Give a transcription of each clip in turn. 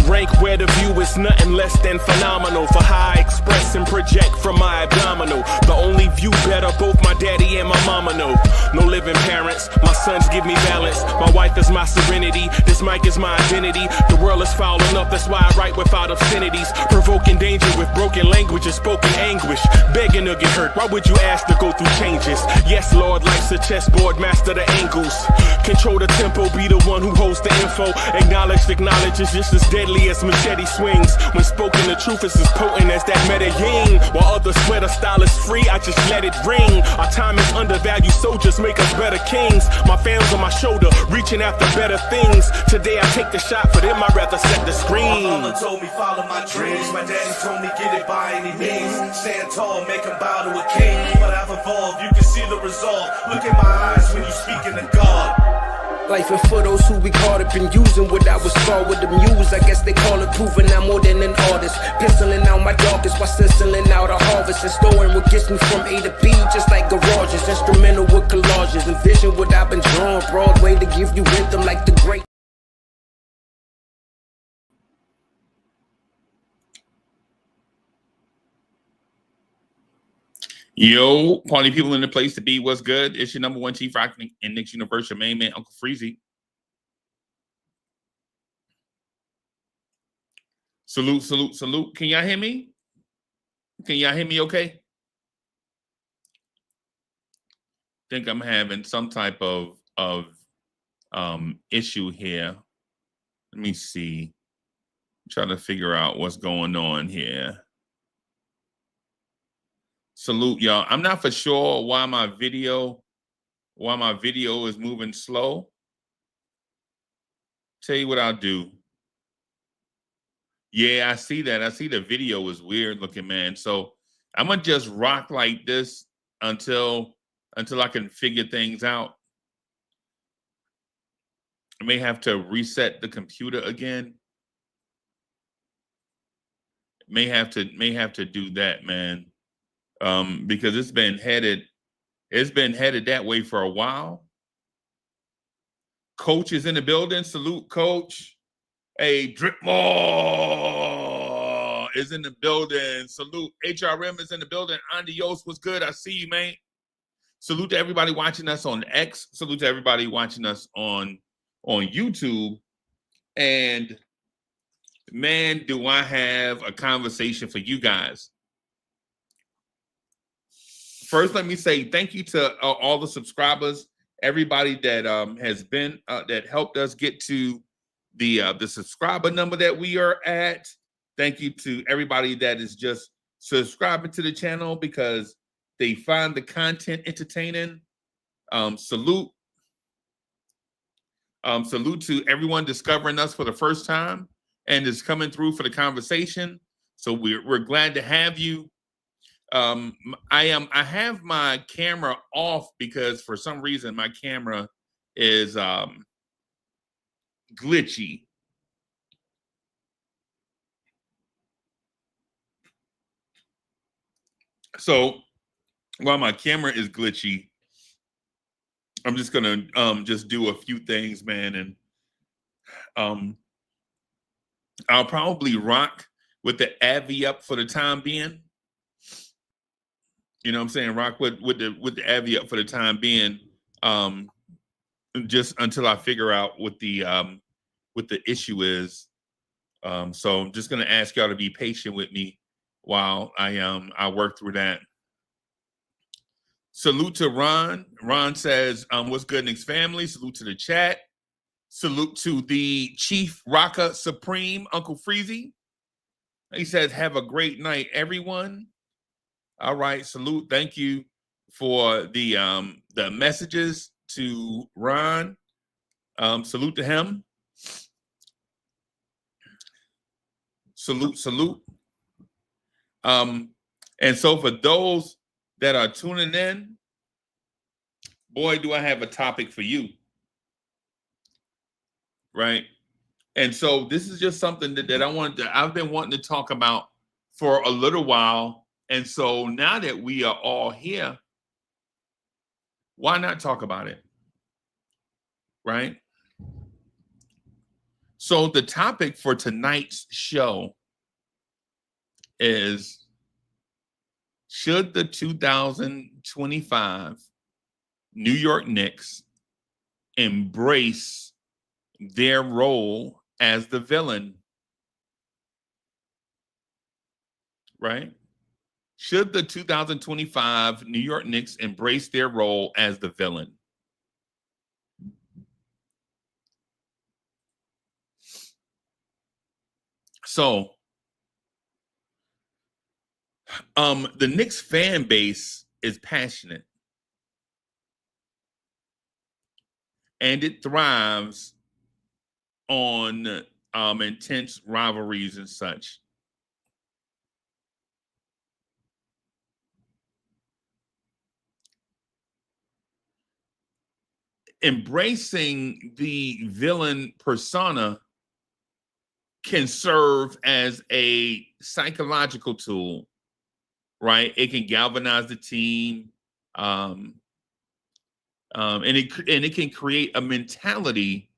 rank where the view is nothing less than phenomenal. For how I express and project from my abdominal. The only view better, both my daddy and my mama know. No living parents, my sons give me balance. My wife is my serenity, this mic is my identity. The world is foul enough, that's why I write without obscenities. Provoking danger with broken language and spoken anguish. Begging to get hurt, why would you ask to go through changes? Yes, Lord, life's a chessboard, master the angles. Control the tempo, be the one who holds the info. Acknowledge is just as deadly as machete swings. When spoken, the truth is as potent as that Medellin. While others swear the style is free, I just let it ring. Our time is undervalued, soldiers make us better kings. My fam's on my shoulder, reaching after better things. Today I take the shot, for them I'd rather set the screen. My mother told me follow my dreams. My daddy told me get it by any means. Stand tall, make him bow to a king. But I've evolved, you can see the result. Look in my eyes when you speaking to God. Life and for those who we caught up in using what I was scarred with the muse. I guess they call it proving I'm more than an artist. Penciling out my darkest while sizzling out a harvest. And storing what gets me from A to B, just like garages. Instrumental with collages. Envision what I've been drawing. Broadway to give you rhythm like the great. Yo, party people in the place to be. What's good? It's your number one chief rock in Knicks Universe, your main man, Uncle Freezy. Salute, salute, salute. Can y'all hear me? Can y'all hear me okay? Think I'm having some type of issue here. Let me see. Trying to figure out what's going on here. Salute, y'all. I'm not for sure why my video is moving slow. Tell you what I'll do. Yeah, I see that. I see the video is weird looking, man. So I'm gonna just rock like this until I can figure things out. I may have to reset the computer again. May have to do that, man. Because it's been headed that way for a while. Coach is in the building. Salute, Coach. Hey, Dripmore is in the building. Salute, HRM is in the building. Andios, what's good? I see you, man. Salute to everybody watching us on X. Salute to everybody watching us on YouTube. And man, do I have a conversation for you guys. First, let me say thank you to all the subscribers, everybody that has been that helped us get to the subscriber number that we are at. Thank you to everybody that is just subscribing to the channel because they find the content entertaining. Salute to everyone discovering us for the first time and is coming through for the conversation. So we're glad to have you. I have my camera off because for some reason my camera is glitchy. So while my camera is glitchy, I'm just gonna just do a few things, man, and I'll probably rock with the Avi up for the time being. You know what I'm saying? Rock with the Avi up for the time being, just until I figure out what the issue is. So I'm just gonna ask y'all to be patient with me while I work through that. Salute to Ron. Ron says, what's good, Knicks family? Salute to the chat. Salute to the Chief Rocker Supreme, Uncle Freezy. He says, have a great night, everyone. All right, salute. Thank you for the messages to Ron. Salute to him. Salute, salute. And so for those that are tuning in, boy, do I have a topic for you. Right? And so this is just something that I've been wanting to talk about for a little while. And so now that we are all here, why not talk about it? Right? So the topic for tonight's show is, should the 2025 New York Knicks embrace their role as the villain? Right? Should the 2025 New York Knicks embrace their role as the villain? So, the Knicks fan base is passionate, and it thrives on intense rivalries and such. Embracing the villain persona can serve as a psychological tool, right? It can galvanize the team, and it can create a mentality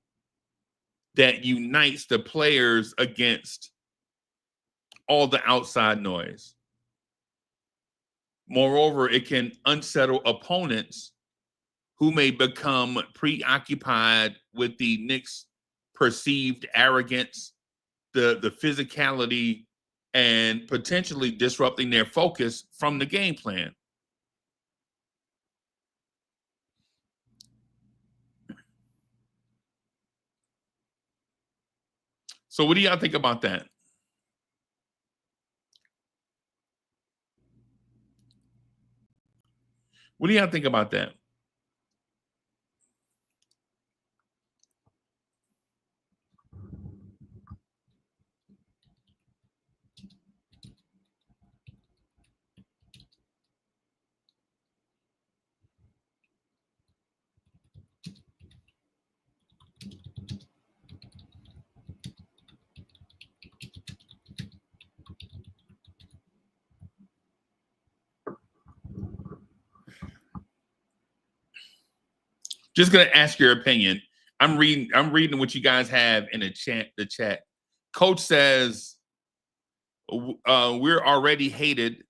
that unites the players against all the outside noise. Moreover, it can unsettle opponents who may become preoccupied with the Knicks' perceived arrogance, the physicality, and potentially disrupting their focus from the game plan. So what do y'all think about that? What do y'all think about that? Just gonna ask your opinion. I'm reading what you guys have in the chat. Coach says, we're already hated.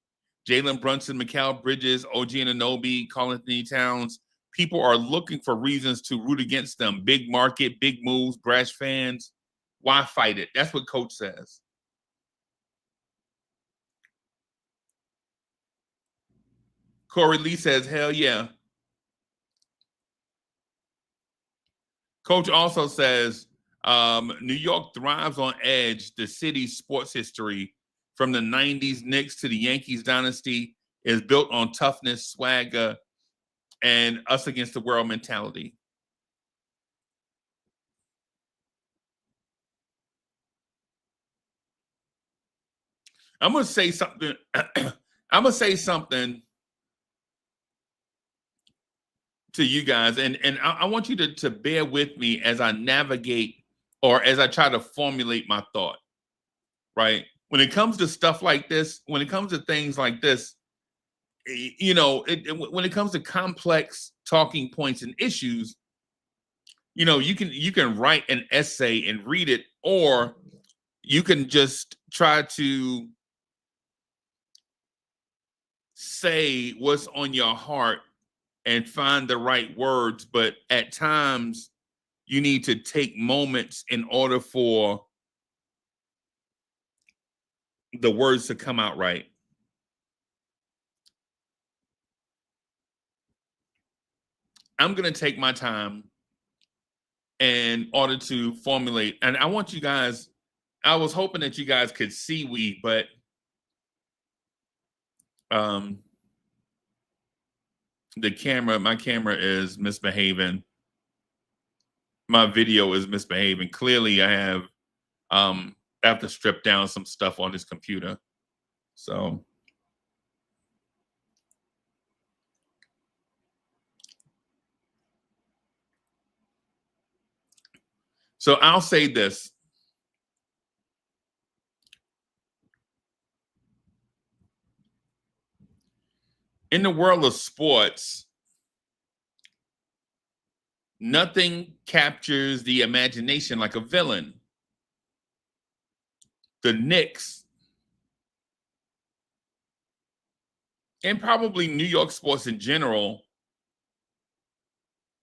Jalen Brunson, Mikal Bridges, OG Anunoby, Karl Anthony Towns. People are looking for reasons to root against them. Big market, big moves, brash fans. Why fight it? That's what Coach says. Corey Lee says, hell yeah. Coach also says, New York thrives on edge. The city's sports history, from the 90s Knicks to the Yankees dynasty, is built on toughness, swagger, and us against the world mentality. I'm going to say something. I'm going to say something to you guys, and I want you to bear with me as I navigate, or as I try to formulate my thought, right? When it comes to stuff like this, when it comes to things like this, you know, when it comes to complex talking points and issues, you know, you can write an essay and read it, or you can just try to say what's on your heart and find the right words. But at times you need to take moments in order for the words to come out right. I'm going to take my time in order to formulate. And I want you guys, I was hoping that you guys could see but my camera is misbehaving. My video is misbehaving. Clearly I have to strip down some stuff on this computer. So I'll say this. In the world of sports, nothing captures the imagination like a villain. the Knicks, and probably New York sports in general,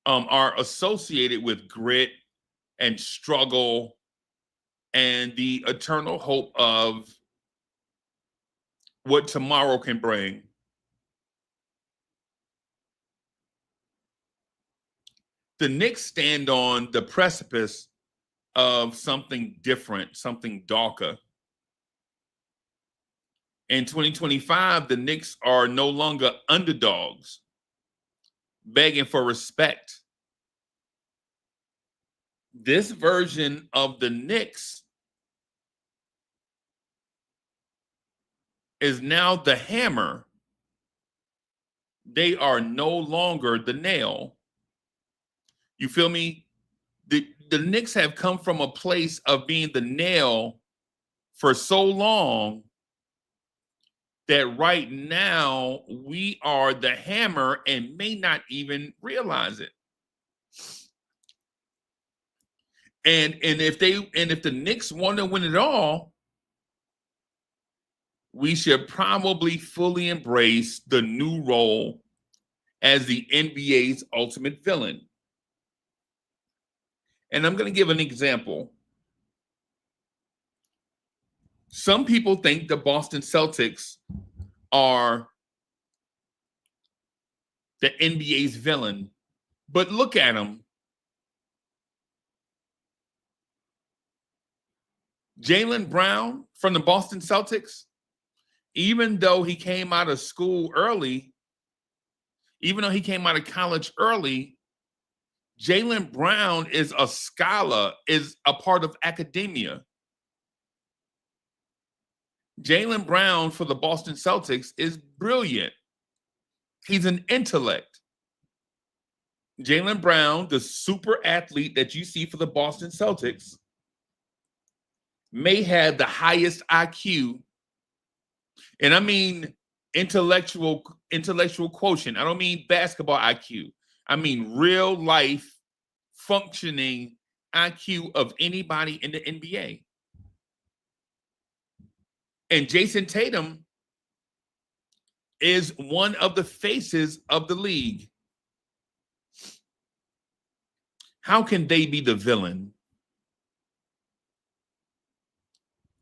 are associated with grit and struggle and the eternal hope of what tomorrow can bring. The Knicks stand on the precipice of something different, something darker. In 2025, the Knicks are no longer underdogs, begging for respect. This version of the Knicks is now the hammer. They are no longer the nail. You feel me? The Knicks have come from a place of being the nail for so long that right now we are the hammer and may not even realize it. And if the Knicks want to win it all, we should probably fully embrace the new role as the NBA's ultimate villain. And I'm going to give an example. Some people think the Boston Celtics are the NBA's villain, but look at them. Jalen Brown from the Boston Celtics, even though he came out of school early, even though he came out of college early, Jalen Brown is a scholar, is a part of academia. Jalen Brown for the Boston Celtics is brilliant. He's an intellect. Jalen Brown, the super athlete that you see for the Boston Celtics, may have the highest IQ, and I mean intellectual quotient. I don't mean basketball IQ. I mean real life functioning IQ of anybody in the NBA. And Jason Tatum is one of the faces of the league. How can they be the villain?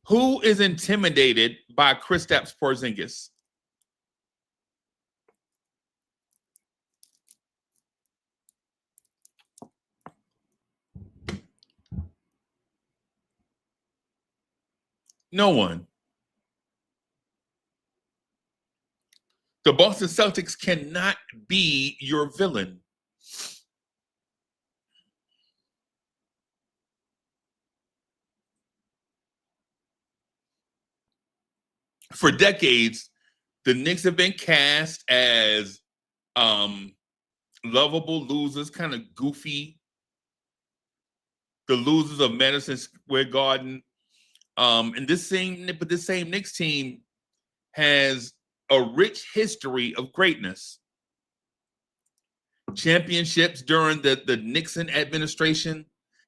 Who is intimidated by Kristaps Porzingis? No one. The Boston Celtics cannot be your villain. For decades, the Knicks have been cast as lovable losers, kind of goofy, the losers of Madison Square Garden. And this same Knicks team has a rich history of greatness. Championships during the Nixon administration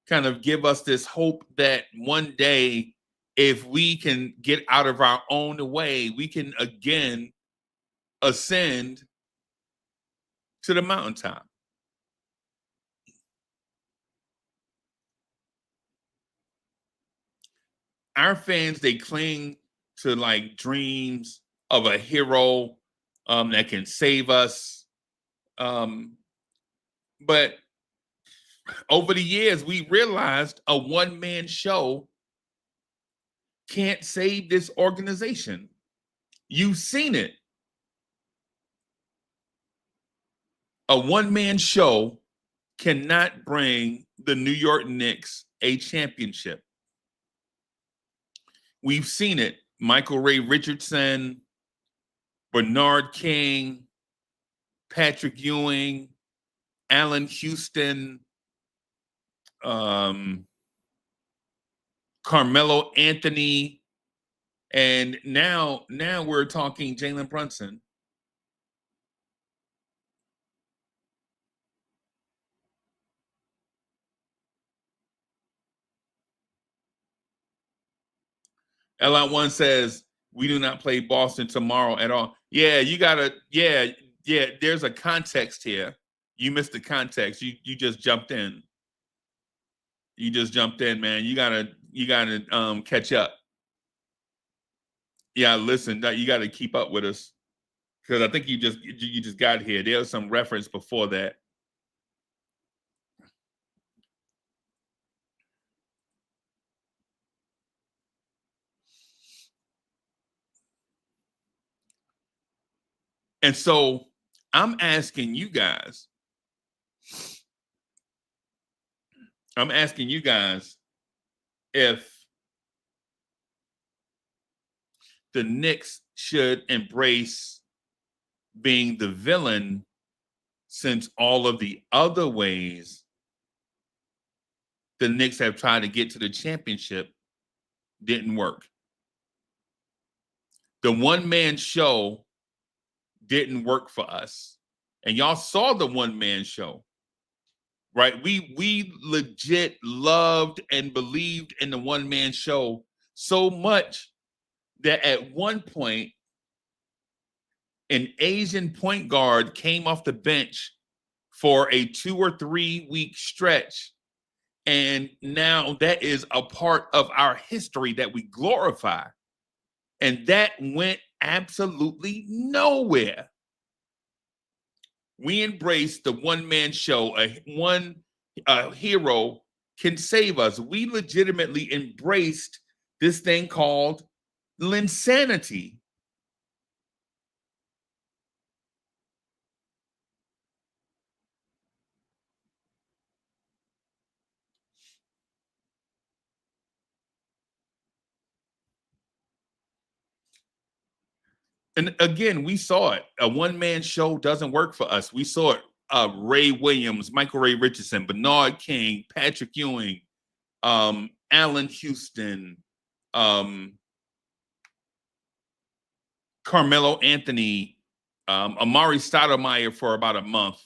kind of give us this hope that one day, if we can get out of our own way, we can again ascend to the mountaintop. Our fans, they cling to like dreams of a hero that can save us. But over the years, we realized a one-man show can't save this organization. You've seen it. A one-man show cannot bring the New York Knicks a championship. We've seen it. Michael Ray Richardson, Bernard King, Patrick Ewing, Allen Houston, Carmelo Anthony, and now we're talking Jalen Brunson. L1 says, we do not play Boston tomorrow at all. Yeah, you gotta, yeah, there's a context here. You missed the context. You just jumped in. You just jumped in, man. You gotta catch up. Yeah, listen, you gotta keep up with us. Because I think you just got here. There was some reference before that. And so I'm asking you guys if the Knicks should embrace being the villain, since all of the other ways the Knicks have tried to get to the championship didn't work. The one-man show didn't work for us. And y'all saw the one-man show, right? We legit loved and believed in the one-man show so much that at one point, an Asian point guard came off the bench for a 2 or 3 week stretch. And now that is a part of our history that we glorify. And that went absolutely nowhere. We embraced the one-man show. A hero can save us. We legitimately embraced this thing called linsanity. And again, we saw it. A one-man show doesn't work for us. We saw it. Ray Williams, Michael Ray Richardson, Bernard King, Patrick Ewing, Allen Houston, Carmelo Anthony, Amari Stoudemire for about a month,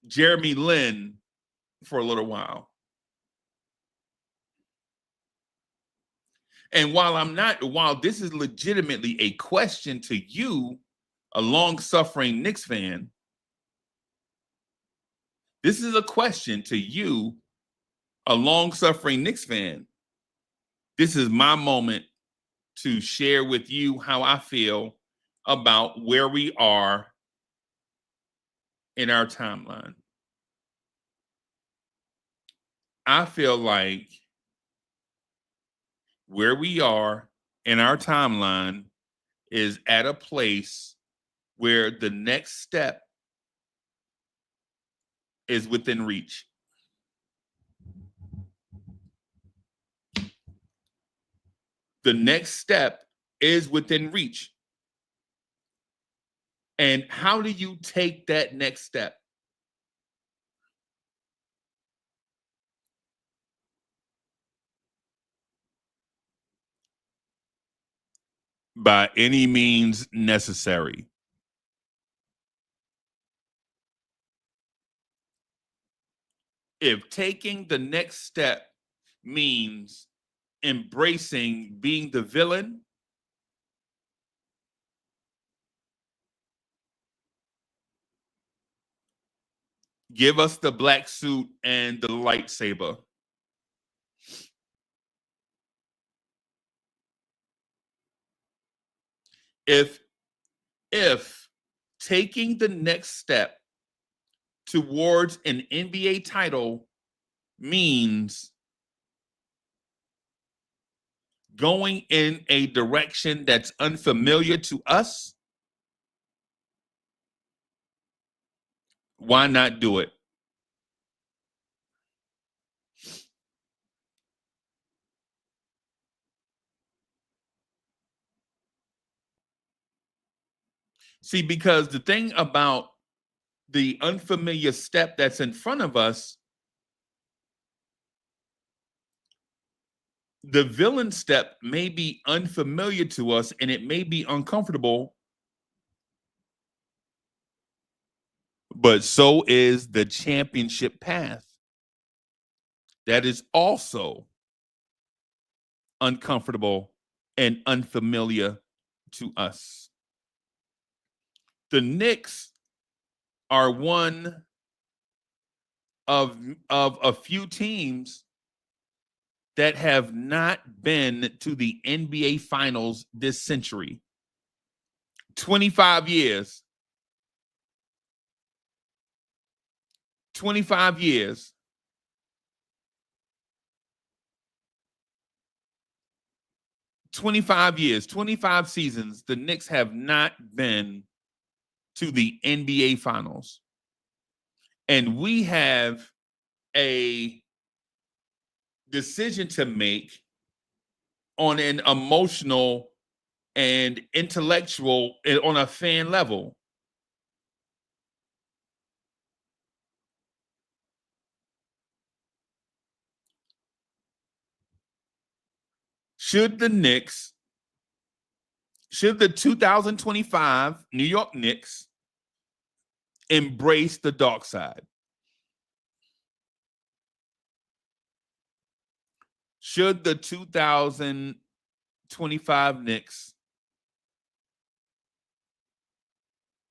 Jeremy Lin for a little while. And while this is legitimately a question to you, a long-suffering Knicks fan, this is a question to you, a long-suffering Knicks fan. This is my moment to share with you how I feel about where we are in our timeline. I feel like where we are in our timeline is at a place where the next step is within reach. The next step is within reach. And how do you take that next step? By any means necessary. If taking the next step means embracing being the villain, give us the black suit and the lightsaber. If taking the next step towards an NBA title means going in a direction that's unfamiliar to us, why not do it? See, because the thing about the unfamiliar step that's in front of us, the villain step may be unfamiliar to us and it may be uncomfortable, but so is the championship path. That is also uncomfortable and unfamiliar to us. The Knicks are one of a few teams that have not been to the NBA Finals this century. 25 years. 25 years. $25 years, 25 seasons, the Knicks have not been to the NBA Finals. And we have a decision to make on an emotional and intellectual, on a fan level. Should the 2025 New York Knicks embrace the dark side? Should the 2025 Knicks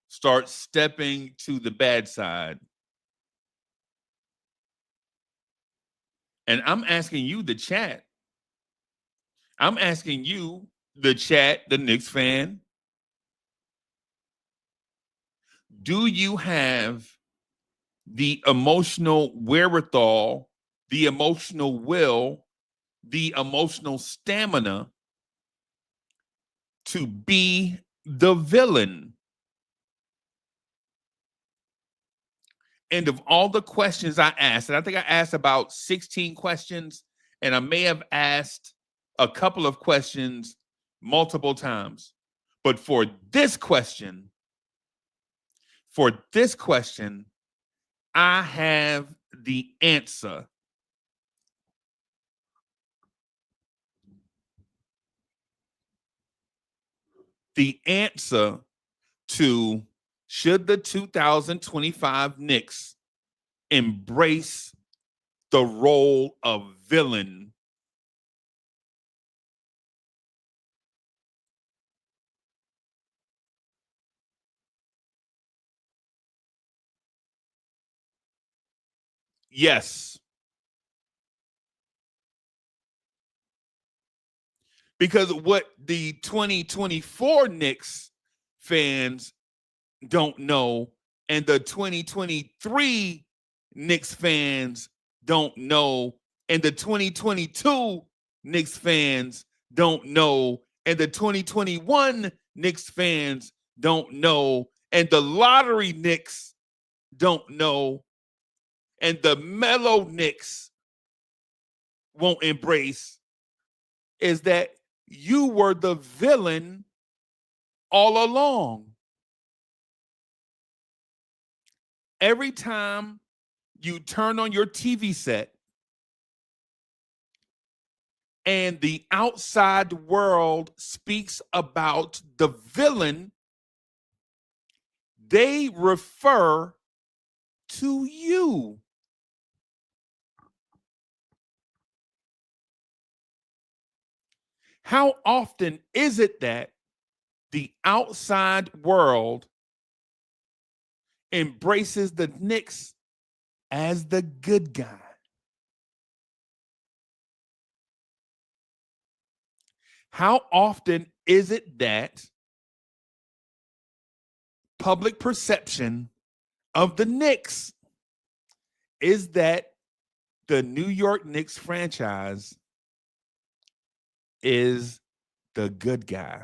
start stepping to the bad side? And I'm asking you, the chat. I'm asking you, the chat, the Knicks fan. Do you have the emotional wherewithal, the emotional will, the emotional stamina to be the villain? And of all the questions I asked, and I think I asked about 16 questions, and I may have asked a couple of questions multiple times. But for this question, I have the answer. The answer to should the 2025 Knicks embrace the role of villain? Yes. Because what the 2024 Knicks fans don't know, and the 2023 Knicks fans don't know, and the 2022 Knicks fans don't know, and the 2021 Knicks fans don't know, and the lottery Knicks don't know, and the mellow Knicks won't embrace, is that you were the villain all along. Every time you turn on your TV set and the outside world speaks about the villain, they refer to you. How often is it that the outside world embraces the Knicks as the good guy? How often is it that public perception of the Knicks is that the New York Knicks franchise is the good guy?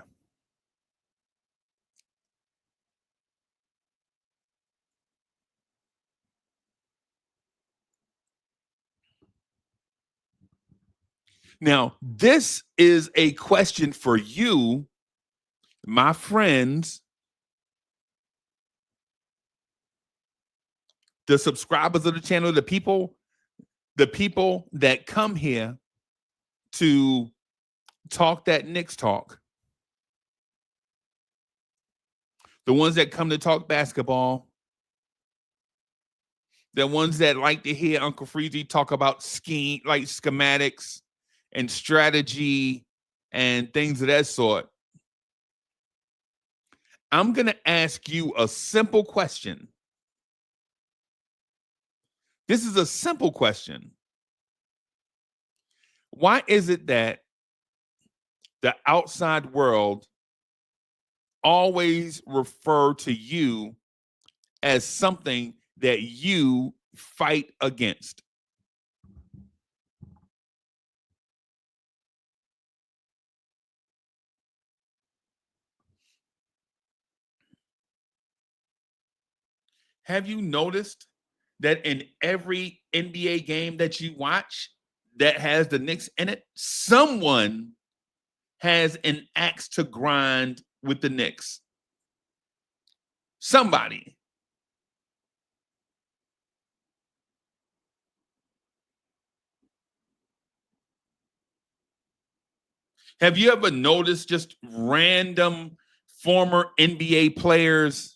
Now, this is a question for you, my friends, the subscribers of the channel, the people that come here to talk that Knicks talk, the ones that come to talk basketball, the ones that like to hear Uncle Freezy talk about schematics and strategy and things of that sort. I'm going to ask you a simple question. This is a simple question. Why is it that the outside world always refer to you as something that you fight against? Have you noticed that in every NBA game that you watch that has the Knicks in it, someone has an axe to grind with the Knicks? Somebody. Have you ever noticed just random former NBA players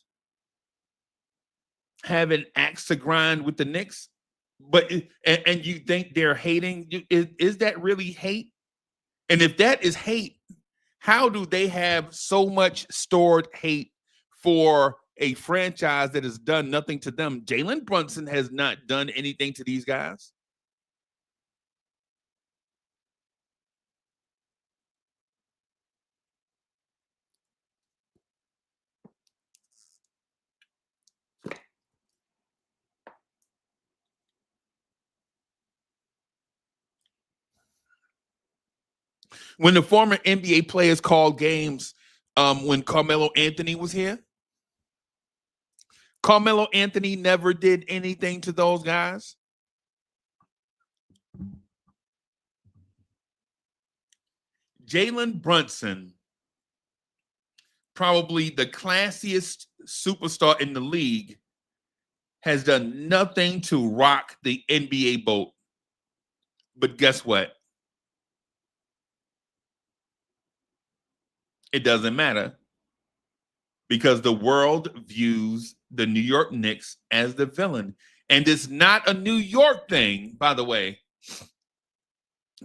have an axe to grind with the Knicks? But and you think they're hating? Is that really hate? And if that is hate, how do they have so much stored hate for a franchise that has done nothing to them? Jalen Brunson has not done anything to these guys. When the former NBA players called games when Carmelo Anthony was here, Carmelo Anthony never did anything to those guys. Jalen Brunson, probably the classiest superstar in the league, has done nothing to rock the NBA boat. But guess what? It doesn't matter, because the world views the New York Knicks as the villain. And it's not a New York thing, by the way,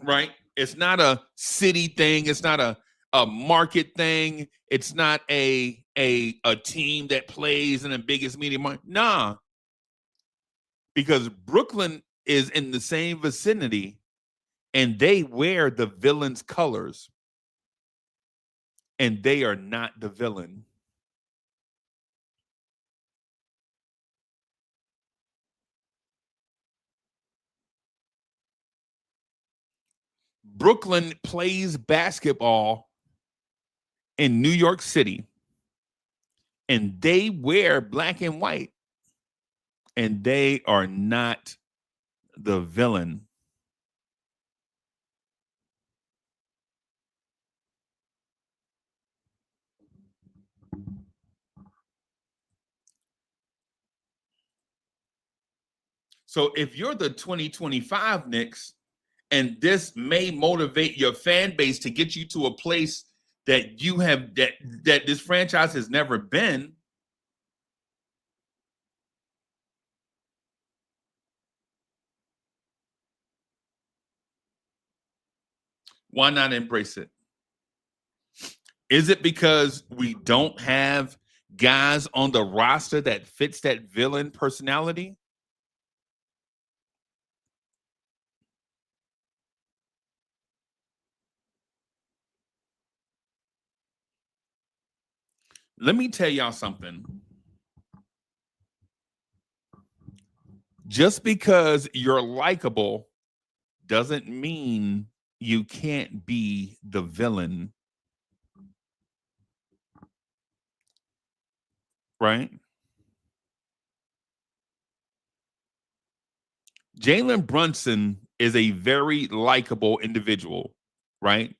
right? It's not a city thing. It's not a market thing. It's not a team that plays in the biggest media market. Nah, because Brooklyn is in the same vicinity and they wear the villain's colors, and they are not the villain. Brooklyn plays basketball in New York City, and they wear black and white, and they are not the villain. So if you're the 2025 Knicks, and this may motivate your fan base to get you to a place that you have that this franchise has never been, why not embrace it? Is it because we don't have guys on the roster that fits that villain personality? Let me tell y'all something. Just because you're likable doesn't mean you can't be the villain. Right? Jalen Brunson is a very likable individual, right?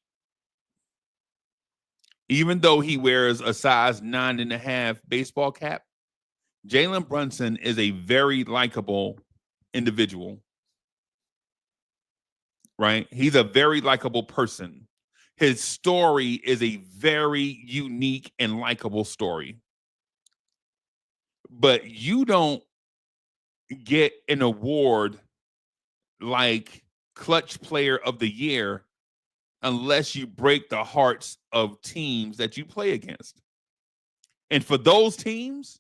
Even though he wears a size 9.5 baseball cap, Jalen Brunson is a very likable individual, right? He's a very likable person. His story is a very unique and likable story. But you don't get an award like Clutch Player of the Year unless you break the hearts of teams that you play against. And for those teams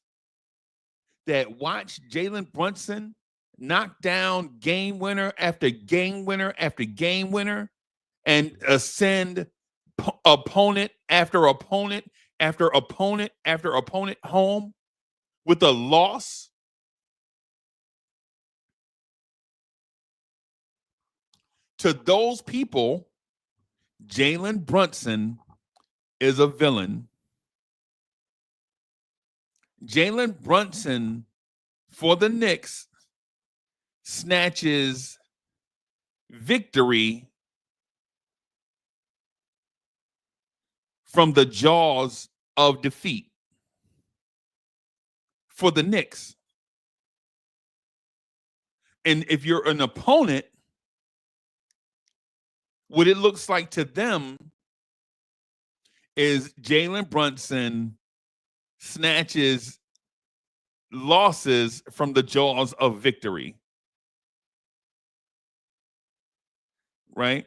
that watch Jalen Brunson knock down game winner after game winner after game winner and send opponent after opponent after opponent after opponent home with a loss, to those people, Jalen Brunson is a villain. Jalen Brunson for the Knicks snatches victory from the jaws of defeat for the Knicks. And if you're an opponent, what it looks like to them is Jalen Brunson snatches losses from the jaws of victory. Right?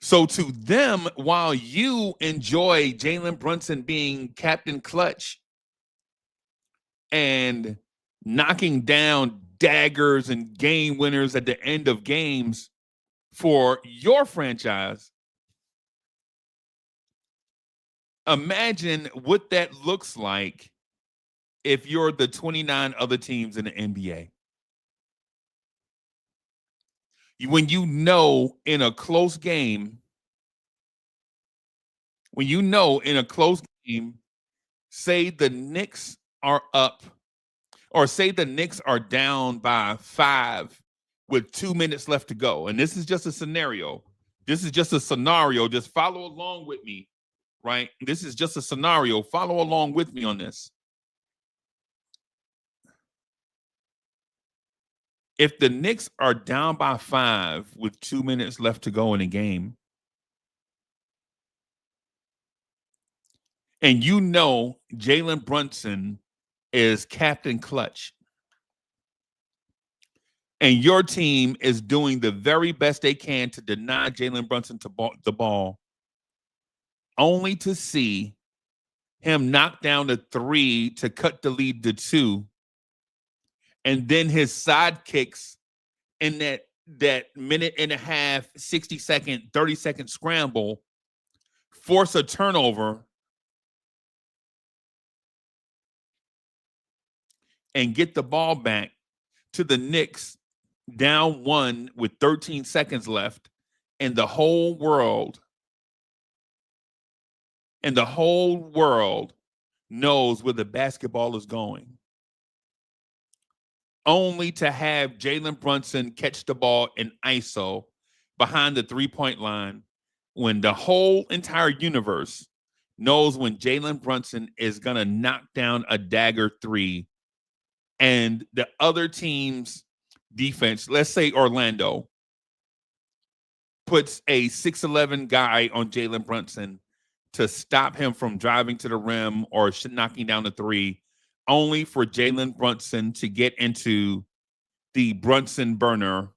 So to them, while you enjoy Jalen Brunson being Captain Clutch and knocking down daggers and game winners at the end of games for your franchise, imagine what that looks like if you're the 29 other teams in the NBA. When you know in a close game, say the Knicks are up, or say the Knicks are down by 5 with 2 minutes left to go. And this is just a scenario. Just follow along with me, right? This is just a scenario. Follow along with me on this. If the Knicks are down by 5 with 2 minutes left to go in a game, and you know Jalen Brunson is Captain Clutch, and your team is doing the very best they can to deny Jalen Brunson the ball, only to see him knock down the 3 to cut the lead to 2, and then his sidekicks in that minute and a half, 60-second, 30-second scramble force a turnover and get the ball back to the Knicks down 1 with 13 seconds left, and the whole world knows where the basketball is going, only to have Jalen Brunson catch the ball in ISO behind the 3-point line, when the whole entire universe knows when Jalen Brunson is going to knock down a dagger 3, and the other team's defense, let's say Orlando, puts a 6'11" guy on Jalen Brunson to stop him from driving to the rim or knocking down the 3, only for Jalen Brunson to get into the Brunson burner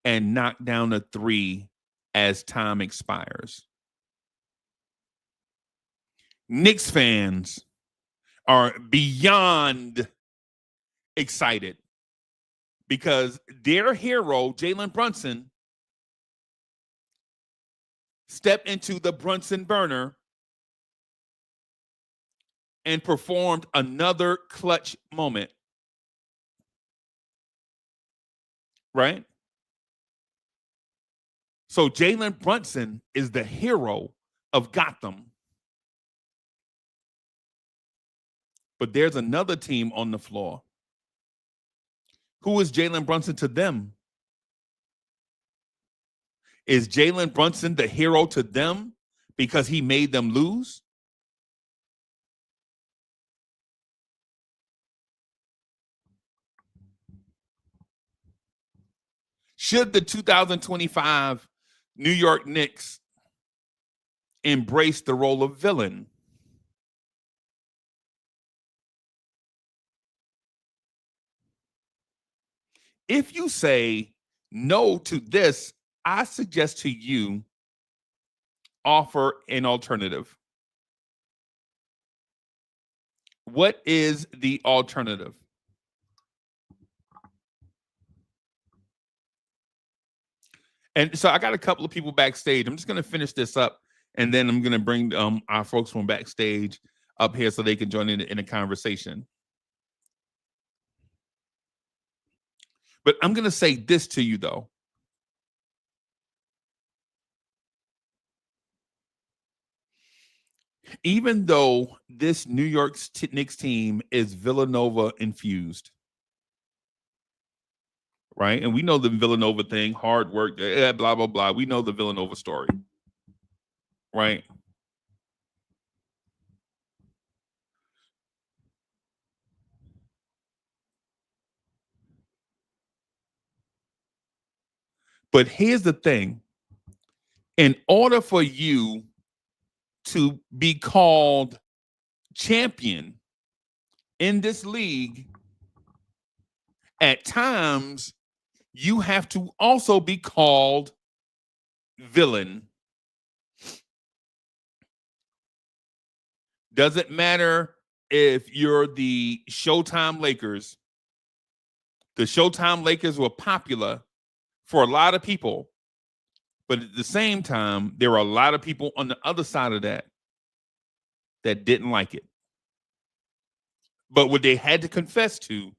and knock down a 3 as time expires. Knicks fans are beyond excited because their hero, Jalen Brunson, stepped into the Brunson burner and performed another clutch moment. Right? So Jalen Brunson is the hero of Gotham. But there's another team on the floor. Who is Jalen Brunson to them? Is Jalen Brunson the hero to them because he made them lose? Should the 2025 New York Knicks embrace the role of villain? If you say no to this, I suggest to you offer an alternative. What is the alternative? And so I got a couple of people backstage. I'm just going to finish this up, and then I'm going to bring our folks from backstage up here so they can join in a conversation. But I'm going to say this to you, though. Even though this New York Knicks team is Villanova infused, right? And we know the Villanova thing, hard work, blah, blah, blah. We know the Villanova story, right? But here's the thing. In order for you to be called champion in this league, at times you have to also be called villain. Doesn't matter if you're the Showtime Lakers. The Showtime Lakers were popular for a lot of people, but at the same time, there were a lot of people on the other side of that didn't like it. But what they had to confess to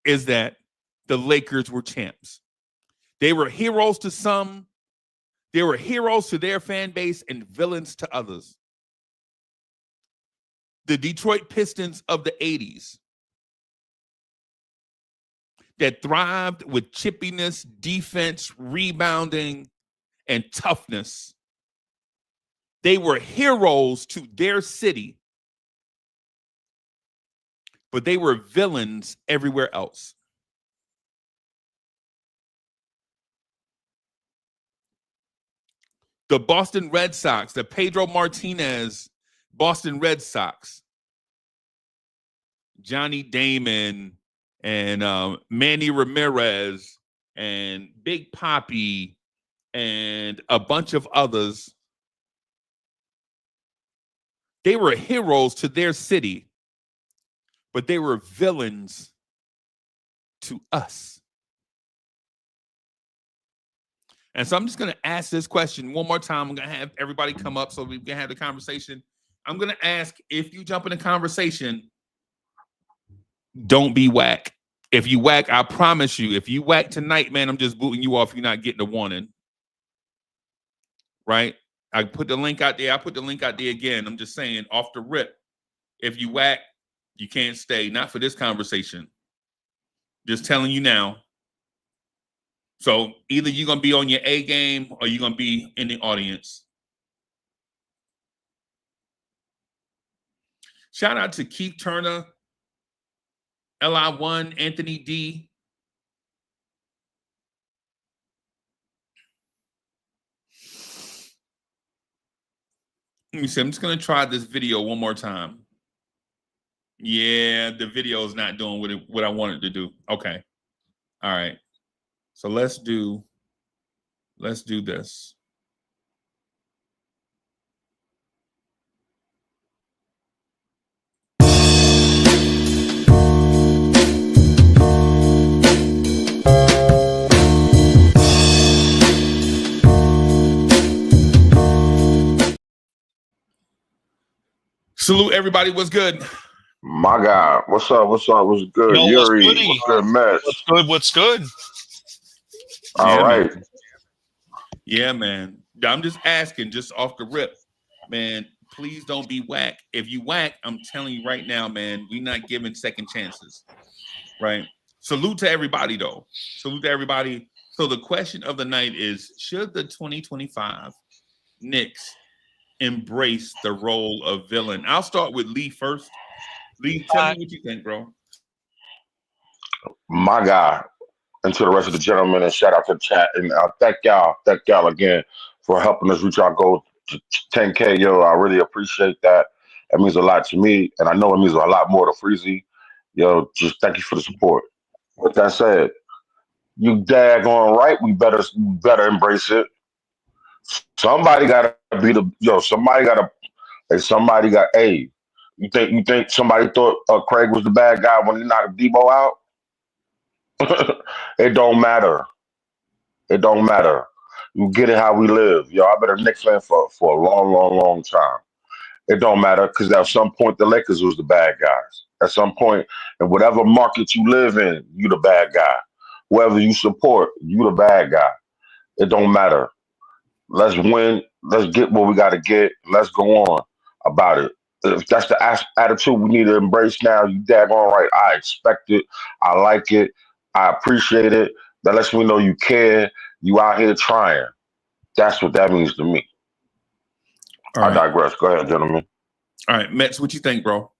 is that the Lakers were champs. They were heroes to some, they were heroes to their fan base, and villains to others. The Detroit Pistons of the 80s that thrived with chippiness, defense, rebounding, and toughness. They were heroes to their city, but they were villains everywhere else. The Boston Red Sox, the Pedro Martinez Boston Red Sox, Johnny Damon, and Manny Ramirez, and Big Papi, and a bunch of others. They were heroes to their city, but they were villains to us. And so I'm just going to ask this question one more time. I'm going to have everybody come up so we can have the conversation. I'm going to ask, if you jump in a conversation, don't be whack. If you whack, I promise you, if you whack tonight, man, I'm just booting you off. You're not getting a warning. Right? I put the link out there. I put the link out there again. I'm just saying, off the rip, if you whack, you can't stay. Not for this conversation. Just telling you now. So either you're going to be on your A game or you're going to be in the audience. Shout out to Keith Turner, LI1, Anthony D. Let me see. I'm just going to try this video one more time. Yeah, the video is not doing what I wanted to do. Okay. All right. So let's do this. Salute everybody. What's good? My God. What's up? What's up? What's good? Yo, Yuri. what's What's good, Mess? What's good? What's good? All right. Man. Yeah, man. I'm just asking, just off the rip, man, please don't be whack. If you whack, I'm telling you right now, man, we're not giving second chances, right? Salute to everybody, though. Salute to everybody. So the question of the night is, should the 2025 Knicks embrace the role of villain? I'll start with Lee first. Lee, tell me what you think, bro. My God. And to the rest of the gentlemen, and shout out to the chat. And thank y'all again for helping us reach our goal to 10K. Yo, I really appreciate that. That means a lot to me. And I know it means a lot more to Freezy. Yo, just thank you for the support. With that said, You daggone right. We better embrace it. Somebody gotta be the yo. Somebody gotta. Hey, somebody got. Hey, you think somebody thought Craig was the bad guy when he knocked Debo out? It don't matter. It don't matter. You get it how we live. Yo, I've been a Knicks fan for a long, long, long time. It don't matter because at some point the Lakers was the bad guys. At some point, in whatever market you live in, you the bad guy. Whoever you support, you the bad guy. It don't matter. Let's win. Let's get what we got to get. Let's go on about it. If that's the attitude we need to embrace now, you daggone right. I expect it. I like it. I appreciate it. That lets me know you care. You out here trying. That's what that means to me. All I right. digress. Go ahead, gentlemen. All right, Mets, what you think, bro?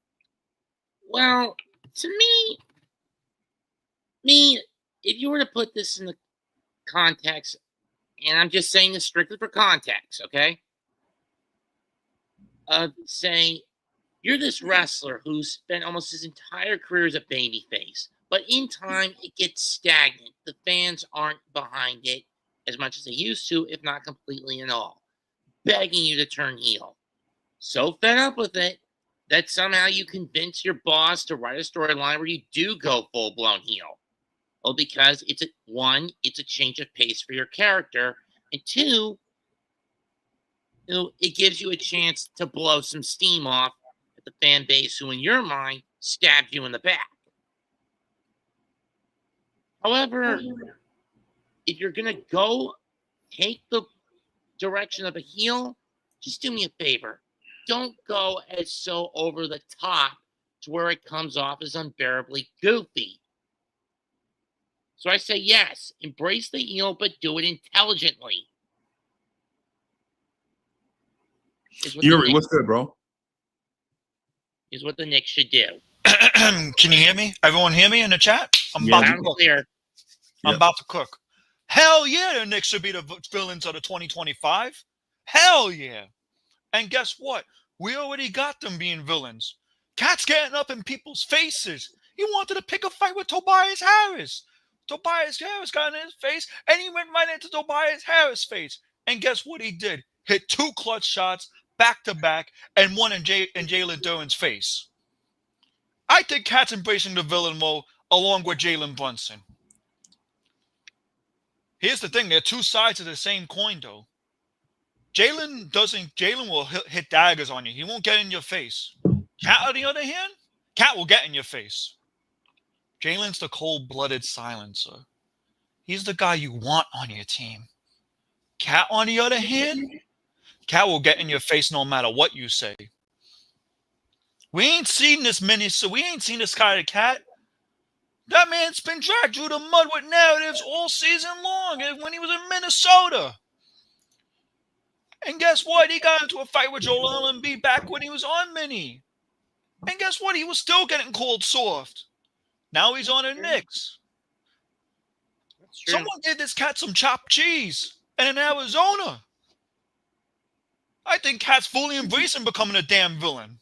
Well, to me, if you were to put this in the context, and I'm just saying this strictly for context, okay? Say you're this wrestler who spent almost his entire career as a babyface, but in time it gets stagnant. The fans aren't behind it as much as they used to, if not completely and all, begging you to turn heel. So fed up with it that somehow you convince your boss to write a storyline where you do go full-blown heel. Well, because it's a change of pace for your character, and two, it gives you a chance to blow some steam off at the fan base who, in your mind, stabbed you in the back. However, if you're going to go take the direction of a heel, just do me a favor. Don't go as so over the top to where it comes off as unbearably goofy. So I say yes, embrace the heel, but do it intelligently. Yuri, what's good, bro? Is what the Knicks should do. Can you hear me? Everyone hear me in the chat? I'm about to cook. Clear. I'm about to cook. Hell yeah, the Knicks should be the villains of the 2025. Hell yeah. And guess what? We already got them being villains. Cat's getting up in people's faces. He wanted to pick a fight with Tobias Harris. Tobias Harris got in his face, and he went right into Tobias Harris' face. And guess what he did? Hit 2 clutch shots back-to-back and one in Jalen Duren's face. I think Cat's embracing the villain role along with Jalen Brunson. Here's the thing. They're 2 sides of the same coin, though. Jalen will hit daggers on you. He won't get in your face. Cat, on the other hand, Cat will get in your face. Jalen's the cold-blooded silencer. He's the guy you want on your team. Cat, on the other hand, Cat will get in your face no matter what you say. We ain't seen this kind of Cat. That man's been dragged through the mud with narratives all season long when he was in Minnesota. And guess what? He got into a fight with Joel Embiid back when he was on Mini. And guess what? He was still getting called soft. Now he's on the Knicks. Someone gave this Cat some chopped cheese. And in Arizona. I think Cat's fully embracing becoming a damn villain.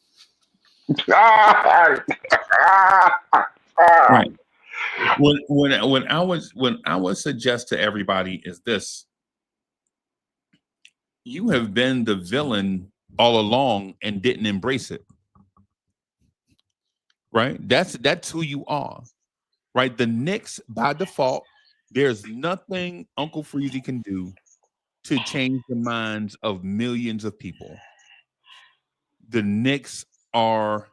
Right. When I would suggest to everybody is this: you have been the villain all along and didn't embrace it. Right? That's who you are. Right? The Knicks, by default, there's nothing Uncle Freezy can do to change the minds of millions of people. The Knicks are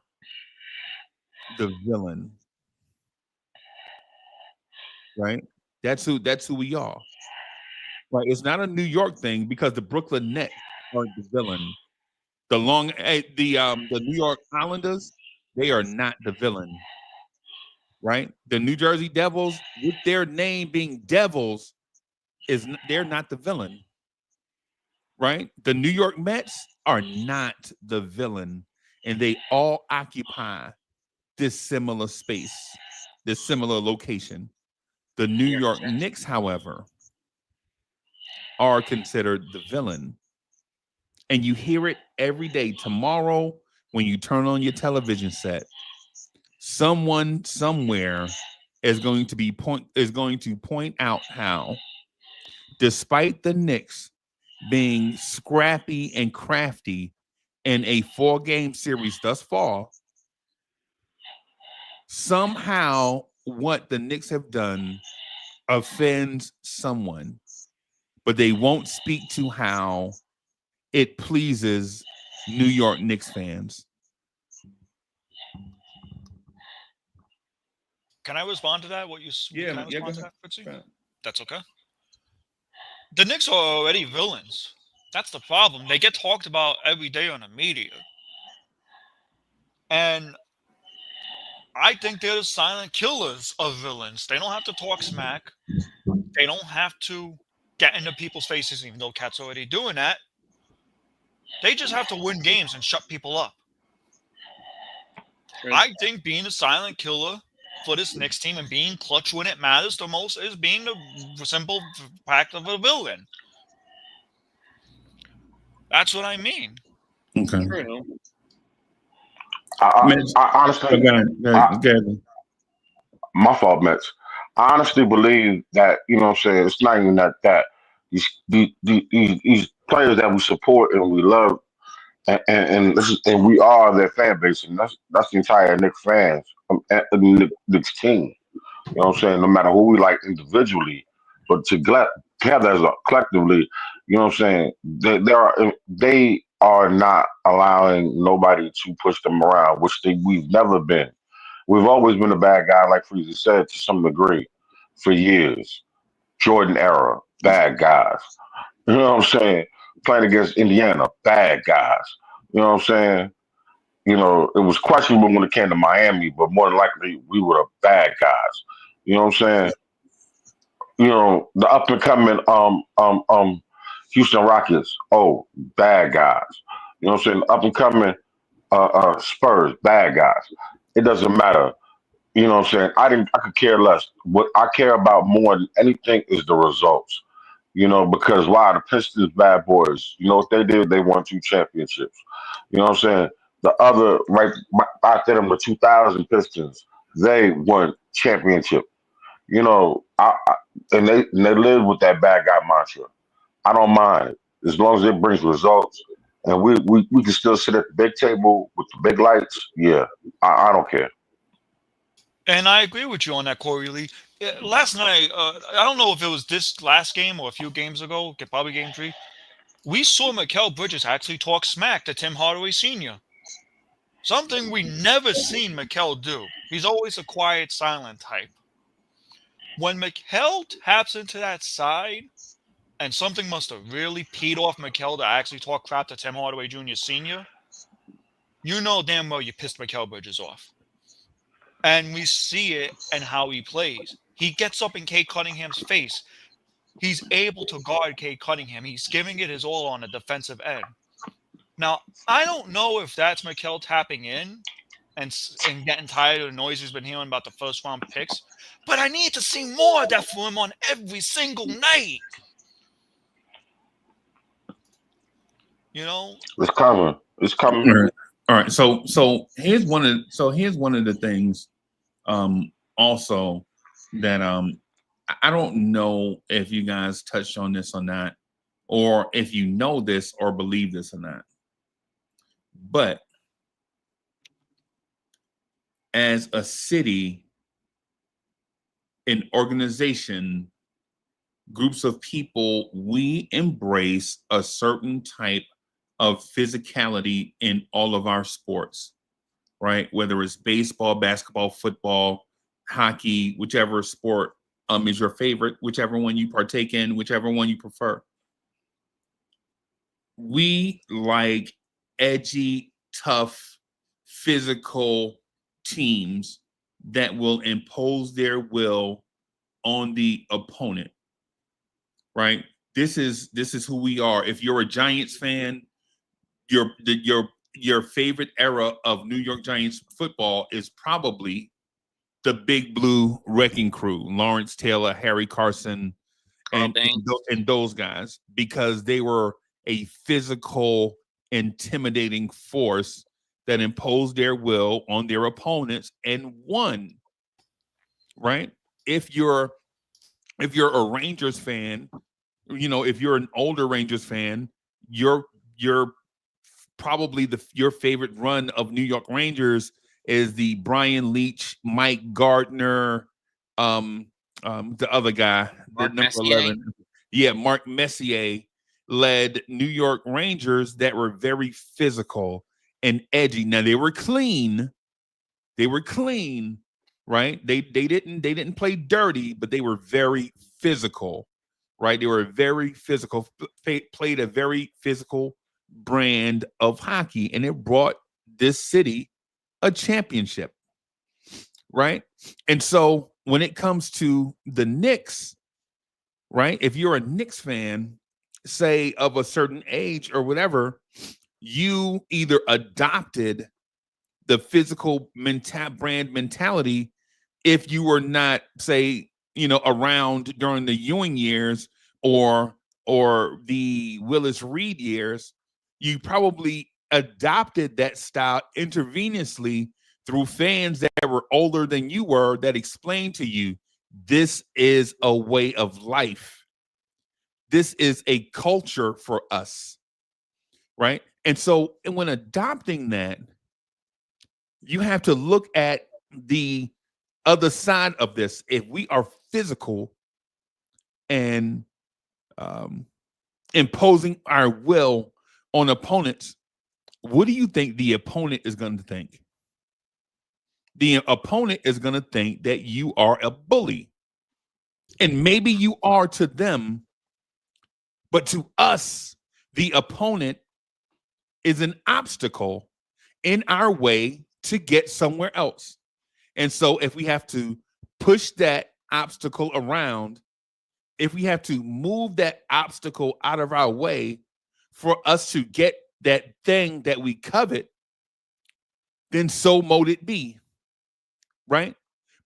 the villain. Right? That's who we are. Right? It's not a New York thing because the Brooklyn Nets are the villain. The New York Islanders, they are not the villain. Right? The New Jersey Devils, with their name being Devils, they're not the villain. Right? The New York Mets are not the villain, and they all occupy this similar space, this similar location. The New York Knicks, however, are considered the villain. And you hear it every day. Tomorrow, when you turn on your television set, someone somewhere is going to point out how, despite the Knicks being scrappy and crafty in a 4-game series thus far, somehow what the Knicks have done offends someone, but they won't speak to how it pleases New York Knicks fans. Can I respond to that? Can I respond to that, Fritzy? That's okay. The Knicks are already villains. That's the problem. They get talked about every day on the media. And I think they're the silent killers of villains. They don't have to talk smack. They don't have to get into people's faces, even though Cat's already doing that. They just have to win games and shut people up. True. I think being a silent killer for this Knicks team and being clutch when it matters the most is being the simple fact of a villain. That's what I mean. Okay. True. I honestly, my fault, Mitch. I honestly believe that, you know what I'm saying, it's not even that these players that we support and we love, and we are their fan base, and that's the entire Knicks fans, and Knicks team. You know what I'm saying? No matter who we like individually, but together as a collectively, you know what I'm saying? They are not allowing nobody to push them around, which we've never been. We've always been a bad guy, like Frieza said, to some degree, for years. Jordan era, bad guys. You know what I'm saying? Playing against Indiana, bad guys. You know what I'm saying? You know, it was questionable when it came to Miami, but more than likely we were the bad guys. You know what I'm saying? You know, the up and coming Houston Rockets, oh, bad guys. You know what I'm saying? Up and coming Spurs, bad guys. It doesn't matter. You know what I'm saying? I could care less. What I care about more than anything is the results. You know, because why the Pistons bad boys, you know what they did? They won 2 championships. You know what I'm saying? The other right after them, the 2000 Pistons, they won championship. You know, and they live with that bad guy mantra. I don't mind as long as it brings results, and we can still sit at the big table with the big lights. Yeah, I don't care. And I agree with you on that, Corey Lee. Last night, I don't know if it was this last game or a few games ago, probably game 3, we saw Mikal Bridges actually talk smack to Tim Hardaway Sr. Something we never seen Mikal do. He's always a quiet, silent type. When Mikal taps into that side, and something must have really peed off Mikal to actually talk crap to Tim Hardaway Jr. Sr., you know damn well you pissed Mikal Bridges off. And we see it in how he plays. He gets up in Kate Cunningham's face. He's able to guard Kate Cunningham. He's giving it his all on the defensive end. Now, I don't know if that's Mikal tapping in and getting tired of the noise he's been hearing about the first-round picks, but I need to see more of that for him on every single night. You know? It's coming. It's coming. All right. So here's one of the things also that I don't know if you guys touched on this or not, or if you know this or believe this or not. But as a city, an organization, groups of people, we embrace a certain type of physicality in all of our sports, right? Whether it's baseball, basketball, football, hockey, whichever sport is your favorite, whichever one you partake in, whichever one you prefer. We like edgy, tough, physical teams that will impose their will on the opponent, right? This is who we are. If you're a Giants fan, your favorite era of New York Giants football is probably the Big Blue Wrecking Crew, Lawrence Taylor, Harry Carson, and those guys, because they were a physical, intimidating force that imposed their will on their opponents and won. right? If you're a Rangers fan, if you're an older Rangers fan, you're probably your favorite run of New York Rangers is the Brian Leach, Mike Gardner, the other guy, the Mark number Messier. 11. Yeah, Mark Messier led New York Rangers that were very physical and edgy. Now they were clean. They were clean, right? They didn't play dirty, but they were very physical, right? They were very physical, played a very physical brand of hockey, and it brought this city a championship, right? And so when it comes to the Knicks, right? If you're a Knicks fan, say of a certain age or whatever, you either adopted the physical brand mentality if you were not, say, around during the Ewing years or the Willis Reed years. You probably adopted that style intravenously through fans that were older than you were that explained to you this is a way of life. This is a culture for us, right? And so when adopting that, you have to look at the other side of this. If we are physical and imposing our will on opponents, what do you think the opponent is going to think? The opponent is going to think that you are a bully. And maybe you are to them, but to us, the opponent is an obstacle in our way to get somewhere else. And so if we have to push that obstacle around, if we have to move that obstacle out of our way for us to get that thing that we covet, then so mote it be, right?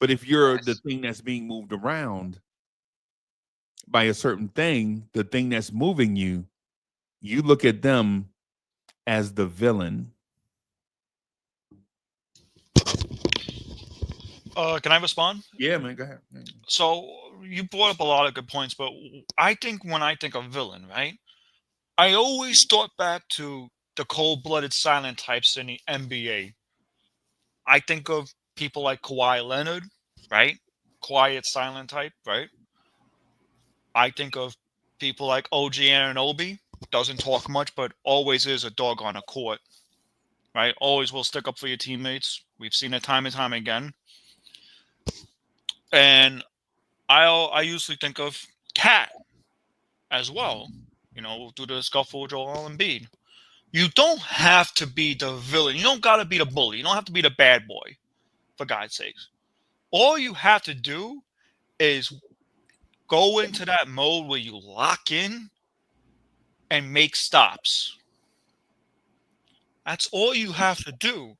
But if you're the thing that's being moved around by a certain thing, the thing that's moving you, you look at them as the villain. Can I respond? Yeah, man, go ahead. So you brought up a lot of good points, but I think when I think of villain, right, I always thought back to the cold-blooded silent types in the NBA. I think of people like Kawhi Leonard, right? Quiet, silent type, right? I think of people like OG Anunoby, doesn't talk much, but always is a dog on a court, right? Always will stick up for your teammates. We've seen it time and time again. And I usually think of Cat as well, due to the scuffle with Joel Embiid. You don't have to be the villain. You don't got to be the bully. You don't have to be the bad boy, for God's sakes. All you have to do is go into that mode where you lock in and make stops. That's all you have to do,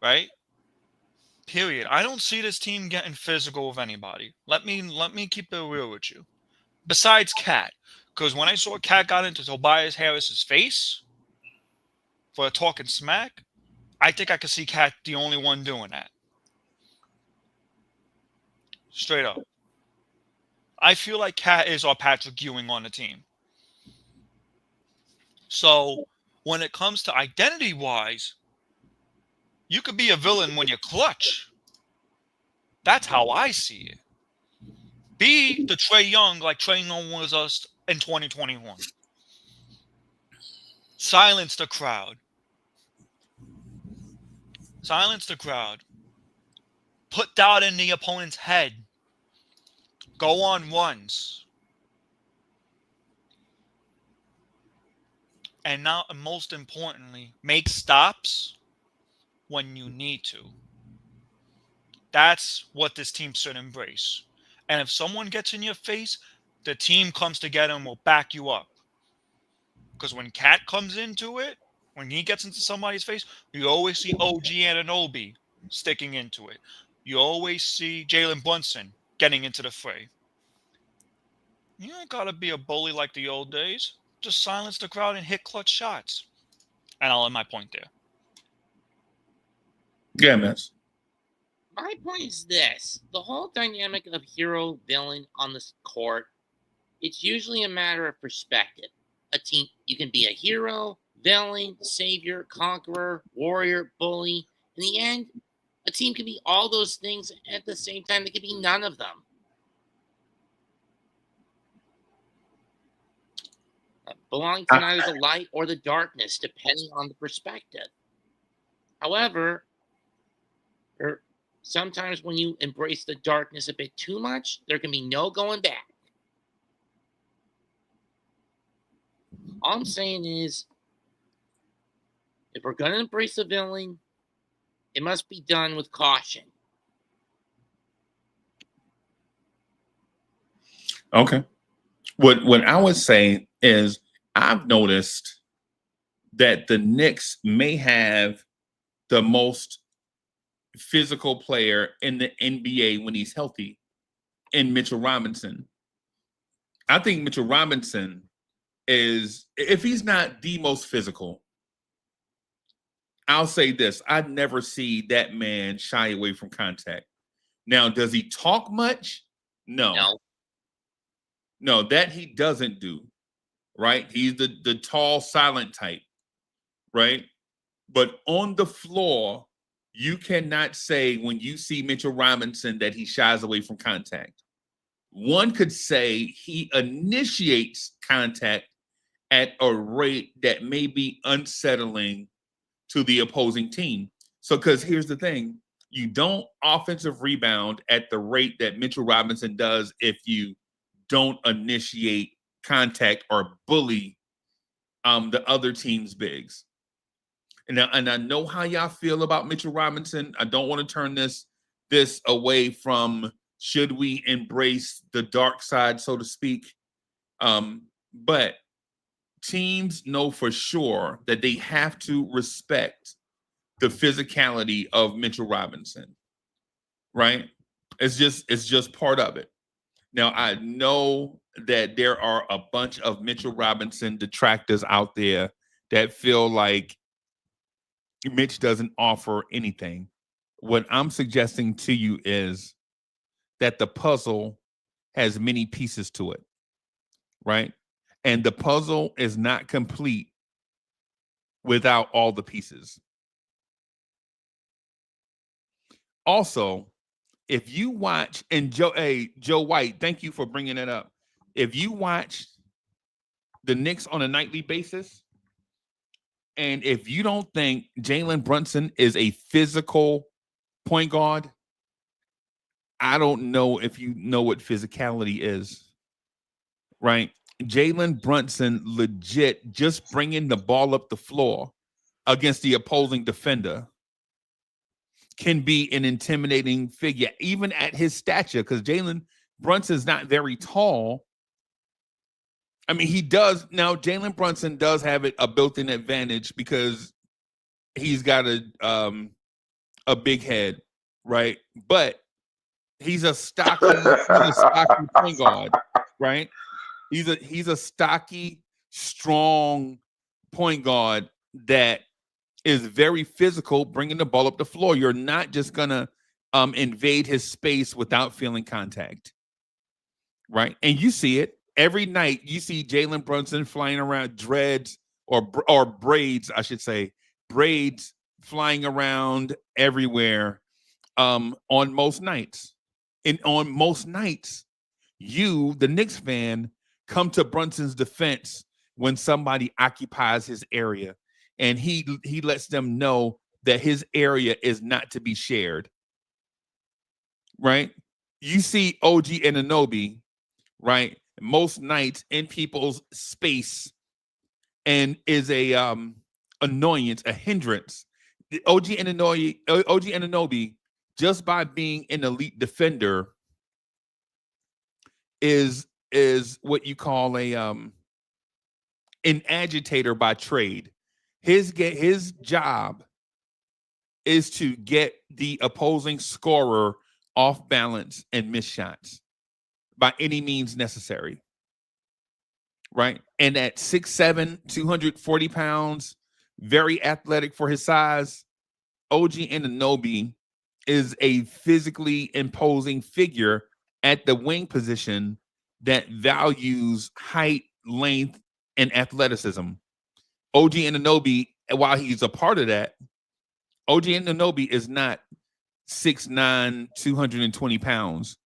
right? Period. I don't see this team getting physical with anybody. Let me keep it real with you. Besides Cat, because when I saw Cat got into Tobias Harris's face for talking smack, I think I could see Cat the only one doing that. Straight up. I feel like Cat is our Patrick Ewing on the team. So when it comes to identity-wise, you could be a villain when you're clutch. That's how I see it. Be the Trae Young like Trae Young was us in 2021. Silence the crowd. Silence the crowd. Put doubt in the opponent's head. Go on runs. And now, most importantly, make stops when you need to. That's what this team should embrace. And if someone gets in your face, the team comes together and will back you up. Because when Cat comes into it, when he gets into somebody's face, you always see OG Anunoby sticking into it. You always see Jalen Brunson getting into the fray. You don't got to be a bully like the old days. Just silence the crowd and hit clutch shots. And I'll end my point there. Yeah, man. My point is this: the whole dynamic of hero villain on this court, it's usually a matter of perspective. A team, you can be a hero, villain, savior, conqueror, warrior, bully. In the end, a team can be all those things at the same time. They can be none of them. Belonging to neither the light or the darkness, depending on the perspective. However, sometimes when you embrace the darkness a bit too much, there can be no going back. All I'm saying is, if we're going to embrace the villain, it must be done with caution. Okay. What I would say is I've noticed that the Knicks may have the most physical player in the NBA when he's healthy in Mitchell Robinson. I think Mitchell Robinson is, if he's not the most physical, I'll say this: I'd never see that man shy away from contact. Now, does he talk much? No. No, that he doesn't do, right? He's the tall, silent type, right? But on the floor, you cannot say when you see Mitchell Robinson that he shies away from contact. One could say he initiates contact at a rate that may be unsettling to the opposing team. So, because here's the thing, you don't offensive rebound at the rate that Mitchell Robinson does if you don't initiate contact or bully the other team's bigs. And I know how y'all feel about Mitchell Robinson. I don't want to turn this away from should we embrace the dark side, so to speak. But teams know for sure that they have to respect the physicality of Mitchell Robinson, right? It's just part of it. Now, I know that there are a bunch of Mitchell Robinson detractors out there that feel like Mitch doesn't offer anything. What I'm suggesting to you is that the puzzle has many pieces to it, right? And the puzzle is not complete without all the pieces. Also, if you watch, and Joe White, thank you for bringing it up. If you watch the Knicks on a nightly basis, and if you don't think Jalen Brunson is a physical point guard, I don't know if you know what physicality is, right? Jalen Brunson legit just bringing the ball up the floor against the opposing defender can be an intimidating figure, even at his stature, because Jalen Brunson's not very tall. I mean, he does now. Jalen Brunson does have a built-in advantage because he's got a big head, right? But he's a stocky point guard, right? He's a stocky, strong point guard that is very physical, bringing the ball up the floor. You're not just gonna invade his space without feeling contact, right? And you see it every night. You see Jalen Brunson flying around, dreads or braids, I should say, braids flying around everywhere on most nights. And on most nights, you, the Knicks fan, come to Brunson's defense when somebody occupies his area. And he lets them know that his area is not to be shared, right? You see OG Anunoby, right, most nights in people's space and is a annoyance, a hindrance. OG Anunoby, just by being an elite defender, is what you call an agitator by trade. His job is to get the opposing scorer off balance and miss shots by any means necessary, right? And at 6'7", 240 pounds, very athletic for his size, OG Anunoby is a physically imposing figure at the wing position that values height, length, and athleticism. OG Anunoby, while he's a part of that, OG Anunoby is not 6'9", 220 pounds.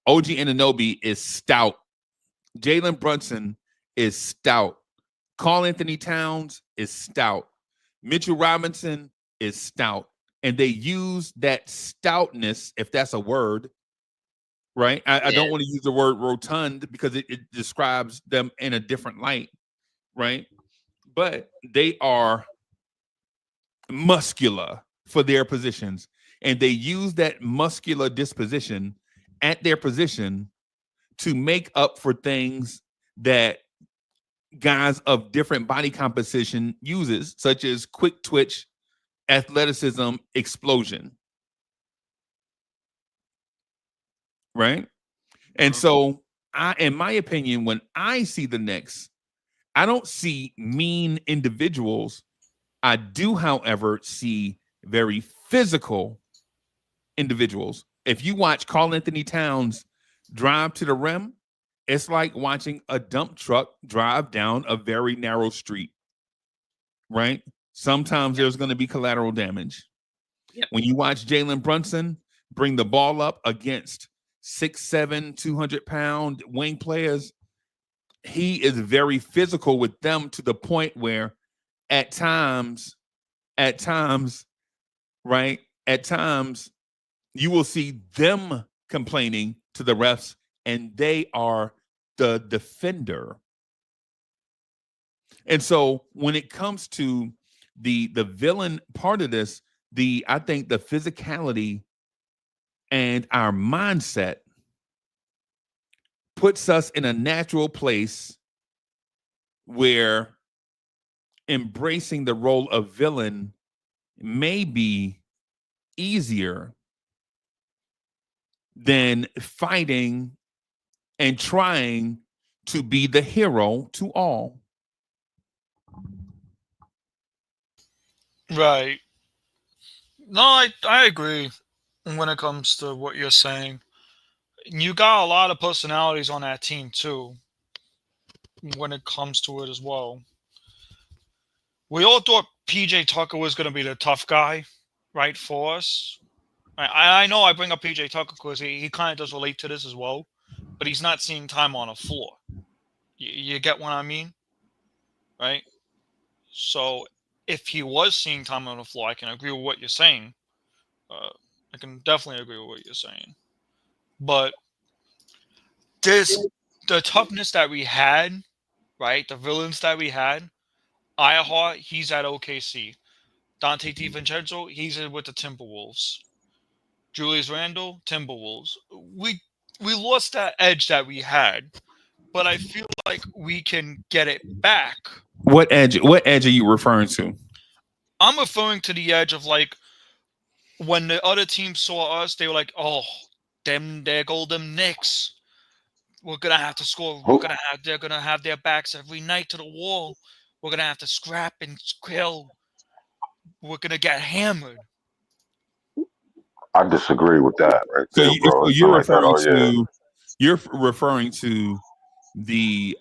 OG Anunoby is stout. Jalen Brunson is stout. Karl Anthony Towns is stout. Mitchell Robinson is stout. And they use that stoutness, if that's a word, right? I don't want to use the word rotund because it describes them in a different light, right? But they are muscular for their positions. And they use that muscular disposition at their position to make up for things that guys of different body composition uses, such as quick twitch, athleticism, explosion. Right? And so in my opinion, when I see the Knicks, I don't see mean individuals. I do, however, see very physical individuals. If you watch Karl Anthony Towns drive to the rim, it's like watching a dump truck drive down a very narrow street, right? Sometimes there's going to be collateral damage. Yep. When you watch Jalen Brunson bring the ball up against 6'7", 200-pound wing players, he is very physical with them to the point where at times, right? At times, you will see them complaining to the refs, and they are the defender. And so when it comes to the villain part of this, I think the physicality and our mindset puts us in a natural place where embracing the role of villain may be easier than fighting and trying to be the hero to all. Right. No, I agree when it comes to what you're saying. You got a lot of personalities on that team too when it comes to it as well. We all thought PJ Tucker was going to be the tough guy, right, for us. I know I bring up PJ Tucker because he kind of does relate to this as well, but he's not seeing time on the floor. You get what I mean? Right? So if he was seeing time on the floor, I can agree with what you're saying. I can definitely agree with what you're saying. But the toughness that we had, right? The villains that we had, Iahart, he's at OKC. Dante DiVincenzo, he's with the Timberwolves. Julius Randle, Timberwolves. We lost that edge that we had, but I feel like we can get it back. What edge are you referring to? I'm referring to the edge of like when the other team saw us, they were like, "Oh, there go them Knicks. We're gonna have to score. They're gonna have their backs every night to the wall. We're gonna have to scrap and kill. We're gonna get hammered." I disagree with that right there, bro. You're referring to the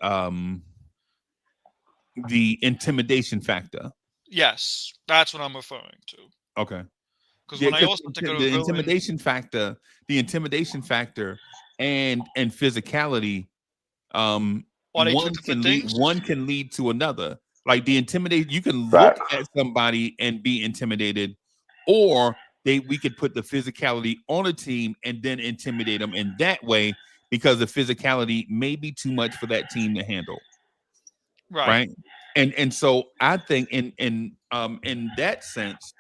intimidation factor. Yes, that's what I'm referring to. Okay. Because when I also think of the intimidation factor and physicality, one can lead to another. Like the intimidate, you can look at somebody and be intimidated, or we could put the physicality on a team and then intimidate them in that way because the physicality may be too much for that team to handle. Right. And so I think in that sense,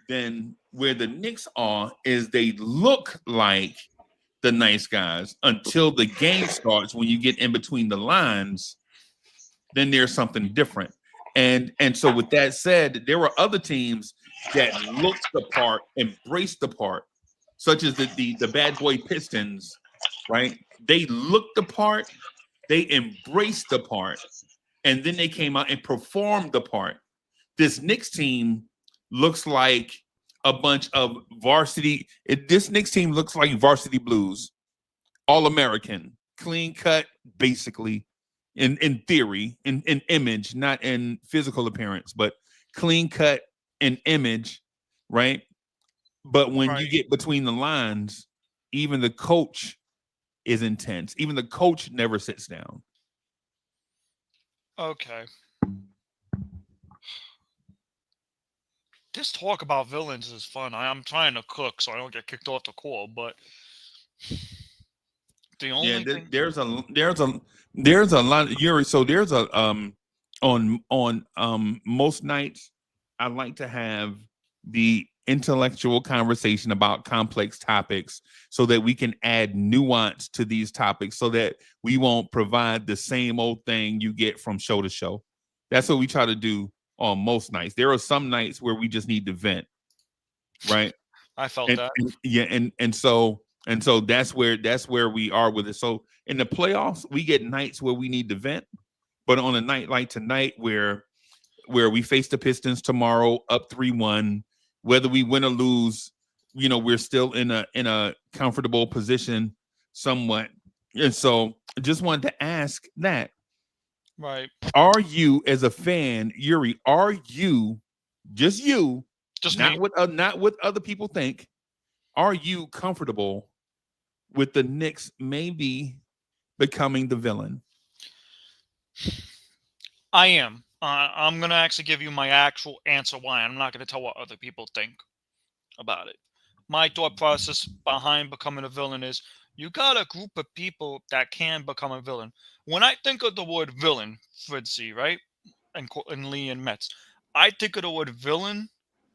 then where the Knicks are is they look like the nice guys until the game starts. When you get in between the lines, then there's something different. And so with that said, there were other teams that looked the part, embraced the part, such as the bad boy Pistons, right? They looked the part, they embraced the part, and then they came out and performed the part. This Knicks team looks like a bunch of varsity. This Knicks team looks like varsity blues, all American, clean cut, basically, in theory, in image, not in physical appearance, but clean cut in image, right? But when you get between the lines, even the coach is intense. Even the coach never sits down. Okay. This talk about villains is fun. I'm trying to cook so I don't get kicked off the call, but the only thing there's a lot, Yuri. So there's a on most nights I like to have the intellectual conversation about complex topics so that we can add nuance to these topics so that we won't provide the same old thing you get from show to show. That's what we try to do on most nights. There are some nights where we just need to vent, right? I felt And, that. and so that's where we are with it. So in the playoffs, we get nights where we need to vent, but on a night like tonight where we face the Pistons tomorrow up 3-1, whether we win or lose, we're still in a comfortable position somewhat. And so I just wanted to ask that. Right. Are you, as a fan, Yuri, are you, just not what other people think, are you comfortable with the Knicks maybe becoming the villain? I am. I'm going to actually give you my actual answer why. I'm not going to tell what other people think about it. My thought process behind becoming a villain is you got a group of people that can become a villain. When I think of the word villain, Fritzy, right? And Lee and Metz, I think of the word villain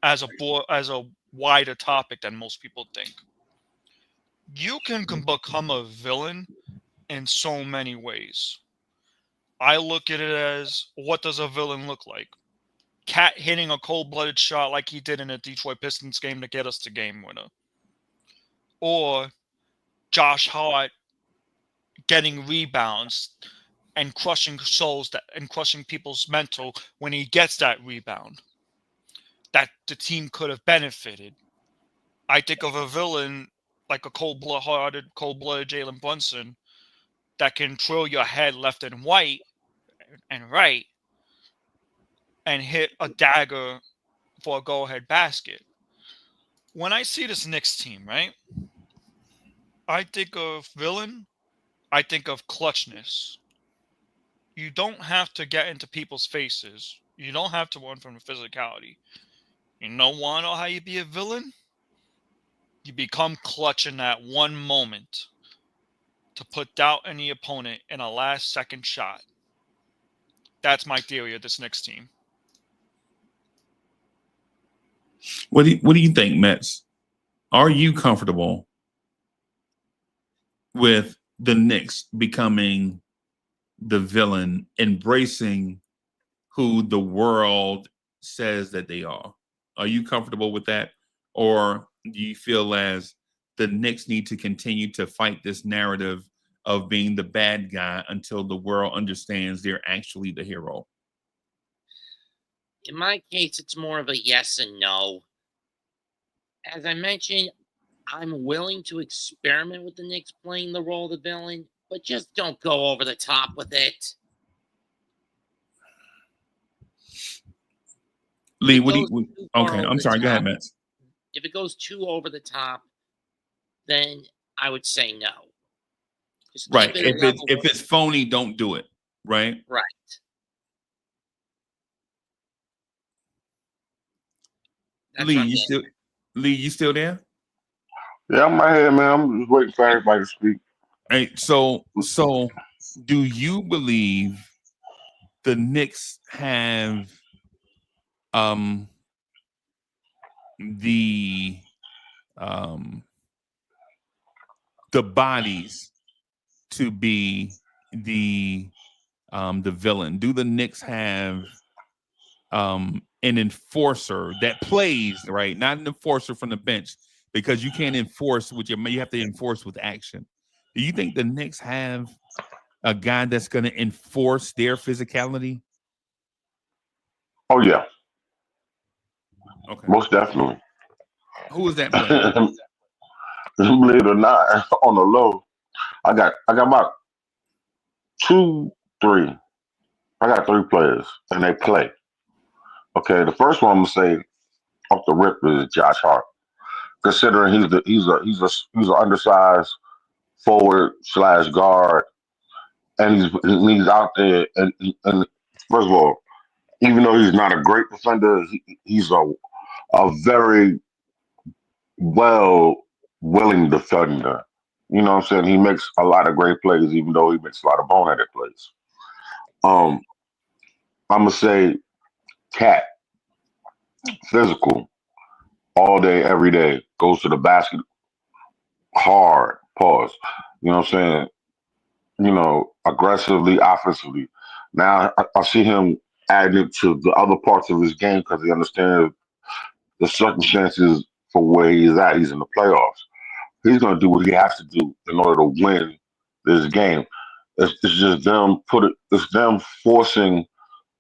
as a wider topic than most people think. You can become a villain in so many ways. I look at it as, what does a villain look like? Cat hitting a cold-blooded shot like he did in a Detroit Pistons game to get us the game winner. Or Josh Hart getting rebounds and crushing crushing people's mental when he gets that rebound that the team could have benefited. I think of a villain like a cold-blooded Jalen Brunson that can throw your head left and right and hit a dagger for a go-ahead basket. When I see this Knicks team, right, I think of villain, I think of clutchness. You don't have to get into people's faces. You don't have to run from the physicality. You want to know how you be a villain? You become clutch in that one moment to put doubt in the opponent in a last-second shot. That's my theory of this Knicks team. What do you think, Metz? Are you comfortable with the Knicks becoming the villain, embracing who the world says that they are? Are you comfortable with that? Or do you feel as the Knicks need to continue to fight this narrative of being the bad guy until the world understands they're actually the hero? In my case, it's more of a yes and no. As I mentioned, I'm willing to experiment with the Knicks playing the role of the villain, but just don't go over the top with it. Lee, what do you? Okay, I'm sorry. Go ahead, Metz. If it goes too over the top, then I would say no. Right. If it's phony, don't do it. Right. Right. Lee, you still there? Yeah, I'm right here, man. I'm just waiting for everybody to speak. Hey, so do you believe the Knicks have the bodies to be the villain? Do the Knicks have an enforcer that plays, right? Not an enforcer from the bench, because you can't enforce with you have to enforce with action. Do you think the Knicks have a guy that's going to enforce their physicality? Oh yeah. Okay. Most definitely. Who was that player? Believe it or not, on the low, I got about two, three. I got three players, and they play. Okay, the first one I'm gonna say off the rip is Josh Hart. Considering he's an undersized forward slash guard, and he's out there, and first of all, even though he's not a great defender, he's a very willing defender. You know what I'm saying? He makes a lot of great plays, even though he makes a lot of boneheaded plays. Um, I'm gonna say Cat, physical, all day, every day, goes to the basket hard. Pause. You know what I'm saying? Aggressively, offensively. Now I see him adding it to the other parts of his game because he understands the circumstances for where he's at. He's in the playoffs. He's going to do what he has to do in order to win this game. It's just it's them forcing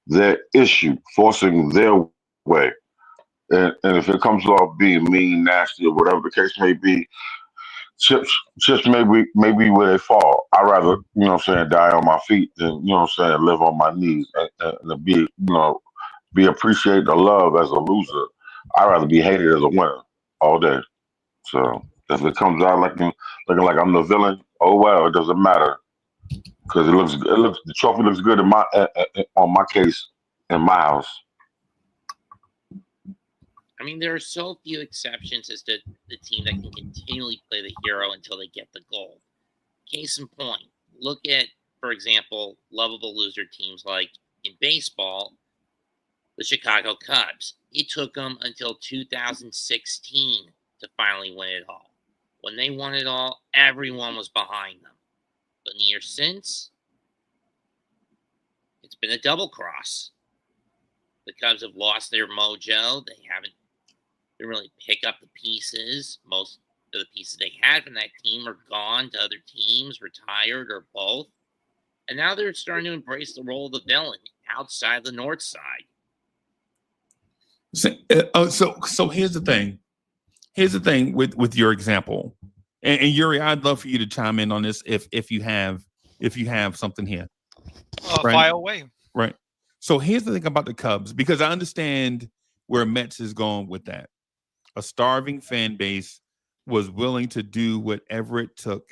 their issue, forcing their way. And if it comes off being mean, nasty, or whatever the case may be, chips maybe where they fall. I'd rather, die on my feet than, live on my knees and be appreciated or loved as a loser. I'd rather be hated as a winner all day. So if it comes out looking like I'm the villain, oh well, it doesn't matter because the trophy looks good in on my case in my house. I mean, there are so few exceptions as to the team that can continually play the hero until they get the gold. Case in point, look at, for example, lovable loser teams like in baseball, the Chicago Cubs. It took them until 2016 to finally win it all. When they won it all, everyone was behind them. But in the years since, it's been a double cross. The Cubs have lost their mojo. They haven't really pick up the pieces. Most of the pieces they had from that team are gone to other teams, retired, or both. And now they're starting to embrace the role of the villain outside the North Side. So here's the thing. Here's the thing with your example, and Yuri, I'd love for you to chime in on this if you have something here. Right? Fire away. Right. So here's the thing about the Cubs, because I understand where Mets is going with that. A starving fan base was willing to do whatever it took,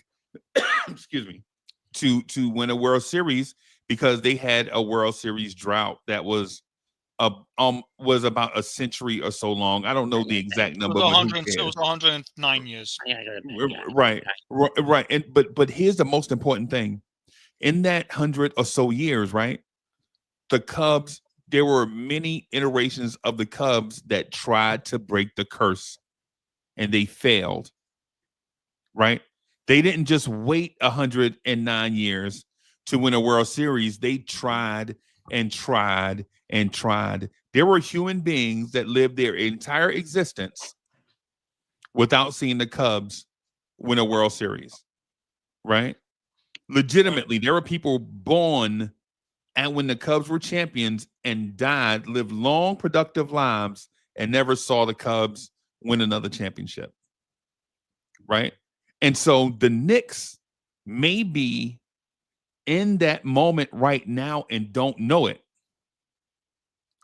excuse me, to win a World Series because they had a World Series drought that was about a century or so long. I don't know the exact number. It was 109 years. Right. And but here's the most important thing. In that 100 or so years, right? The Cubs, there were many iterations of the Cubs that tried to break the curse and they failed, right? They didn't just wait 109 years to win a World Series. They tried and tried and tried. There were human beings that lived their entire existence without seeing the Cubs win a World Series, right? Legitimately, there were people born and when the Cubs were champions and died, lived long, productive lives, and never saw the Cubs win another championship. Right? And so the Knicks may be in that moment right now and don't know it.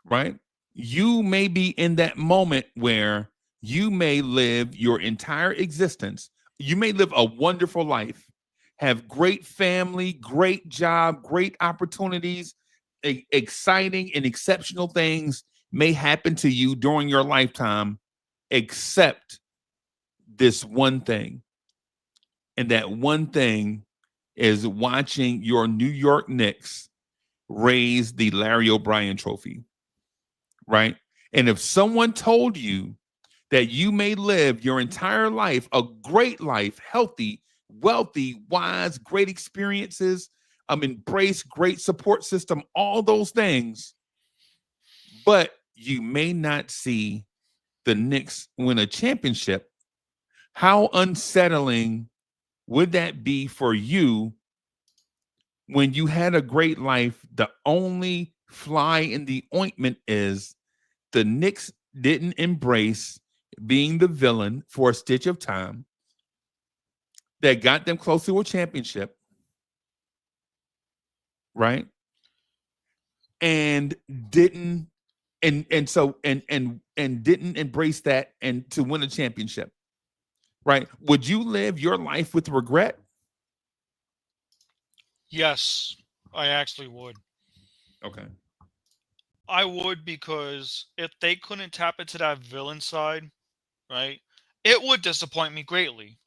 Right? You may be in that moment where you may live your entire existence. You may live a wonderful life, have great family, great job, great opportunities, exciting and exceptional things may happen to you during your lifetime, except this one thing. And that one thing is watching your New York Knicks raise the Larry O'Brien trophy, right? And if someone told you that you may live your entire life, a great life, healthy, wealthy, wise, great experiences, embrace great support system, all those things, but you may not see the Knicks win a championship, how unsettling would that be for you when you had a great life? The only fly in the ointment is the Knicks didn't embrace being the villain for a stitch of time that got them close to a championship, right? And didn't and didn't embrace that and to win a championship, right? Would you live your life with regret? Yes, I actually would. Okay. I would, because if they couldn't tap into that villain side, right, it would disappoint me greatly.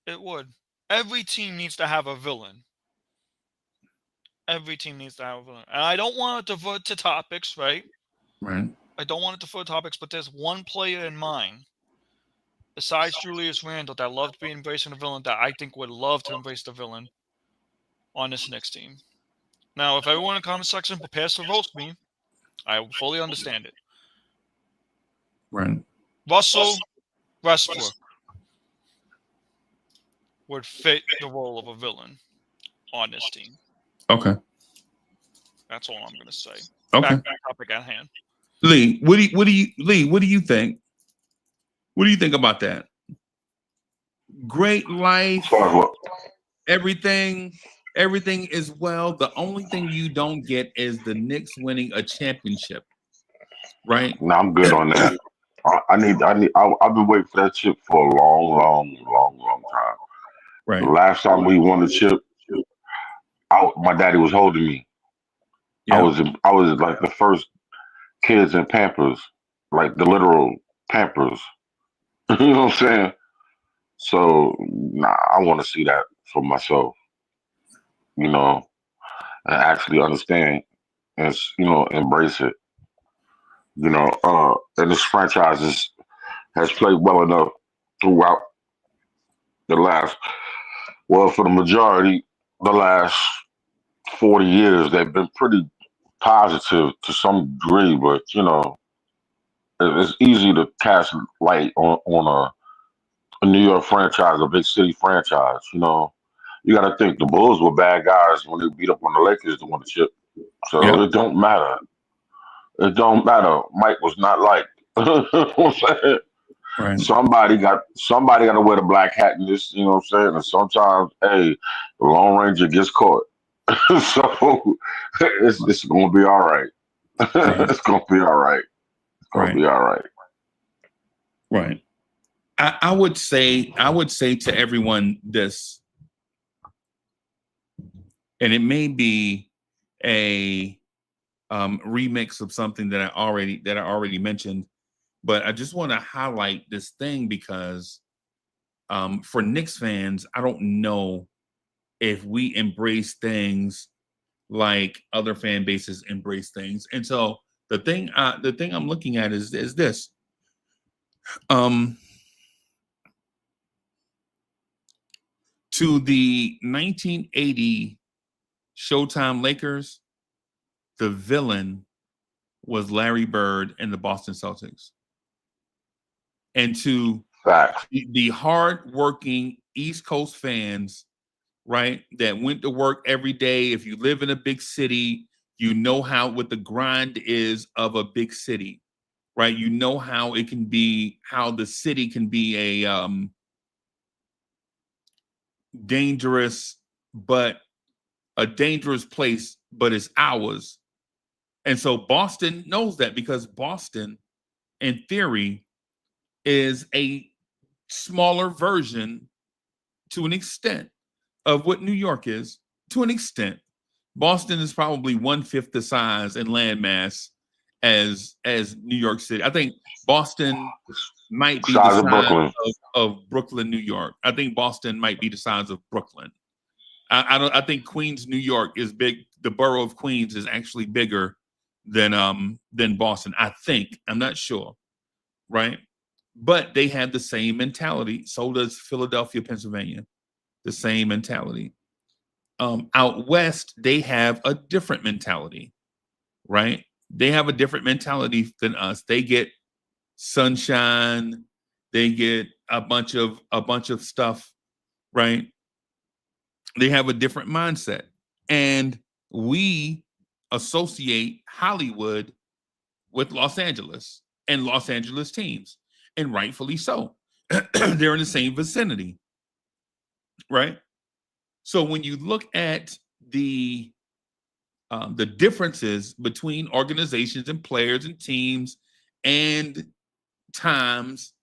It would. Every team needs to have a villain. Every team needs to have a villain. And I don't want to divert to topics, right? Right. I don't want it to divert topics, but there's one player in mind, besides Julius Randle, that loved to be embracing the villain, that I think would love to embrace the villain on this Knicks team. Now, if everyone in the comment section prepares to roast me, I fully understand it. Right. Russell Westbrook would fit the role of a villain on this team. Okay. That's all I'm going to say. Okay. Back topic at hand. Lee, what do you think? What do you think about that? Great life, everything is well. The only thing you don't get is the Knicks winning a championship, right? No, I'm good on that. I've been waiting for that chip for a long time. Right. The last time we won the chip, my daddy was holding me. Yeah. I was like the first kids in Pampers, like the literal Pampers. You know what I'm saying? So I want to see that for myself. You know, and actually understand and embrace it. You know, and this franchise has played well enough throughout the last, well, for the majority, the last 40 years, they've been pretty positive to some degree, but you know, it's easy to cast light on a New York franchise, a big city franchise. You know, you got to think the Bulls were bad guys when they beat up on the Lakers to win the chip, so Yeah. it don't matter. It don't matter. Mike was not liked. You know what I'm saying? Right. Somebody got to wear the black hat in this, you know what I'm saying? And sometimes, hey, the Lone Ranger gets caught. So it's gonna be all right. It's gonna be all right. It's gonna be all right. Right. I would say to everyone this, and it may be a remix of something that I already mentioned, but I just want to highlight this thing because for Knicks fans, I don't know if we embrace things like other fan bases embrace things. And so the thing I'm looking at is this. To the 1980 Showtime Lakers, the villain was Larry Bird and the Boston Celtics. And to the hardworking East Coast fans, right, that went to work every day, if you live in a big city, you know what the grind is of a big city, right? You know how the city can be a dangerous place, but it's ours. And so Boston knows that, because Boston, in theory, is a smaller version to an extent of what New York is. To an extent, Boston is probably 1/5 the size and landmass as New York City. I think Boston might be the size of Brooklyn, New York. I think Boston might be the size of Brooklyn. I think Queens, New York is big. The borough of Queens is actually bigger than Boston. I think. I'm not sure, right? But they have the same mentality. So does Philadelphia, Pennsylvania. The same mentality. Out west, they have a different mentality, right? They have a different mentality than us. They get sunshine. They get a bunch of stuff, right? They have a different mindset. And we associate Hollywood with Los Angeles and Los Angeles teams. and rightfully so. They're in the same vicinity, right? So when you look at the differences between organizations and players and teams and times,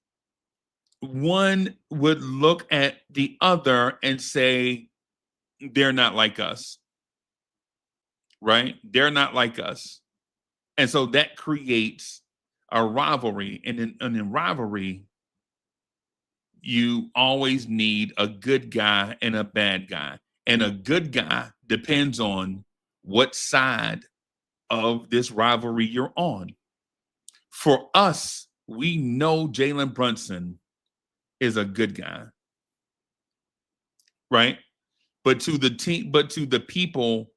one would look at the other and say, they're not like us, right? They're not like us. And so that creates a rivalry. And in rivalry, you always need a good guy and a bad guy. And a good guy depends on what side of this rivalry you're on. For us, we know Jalen Brunson is a good guy, right? But to the team, but to the people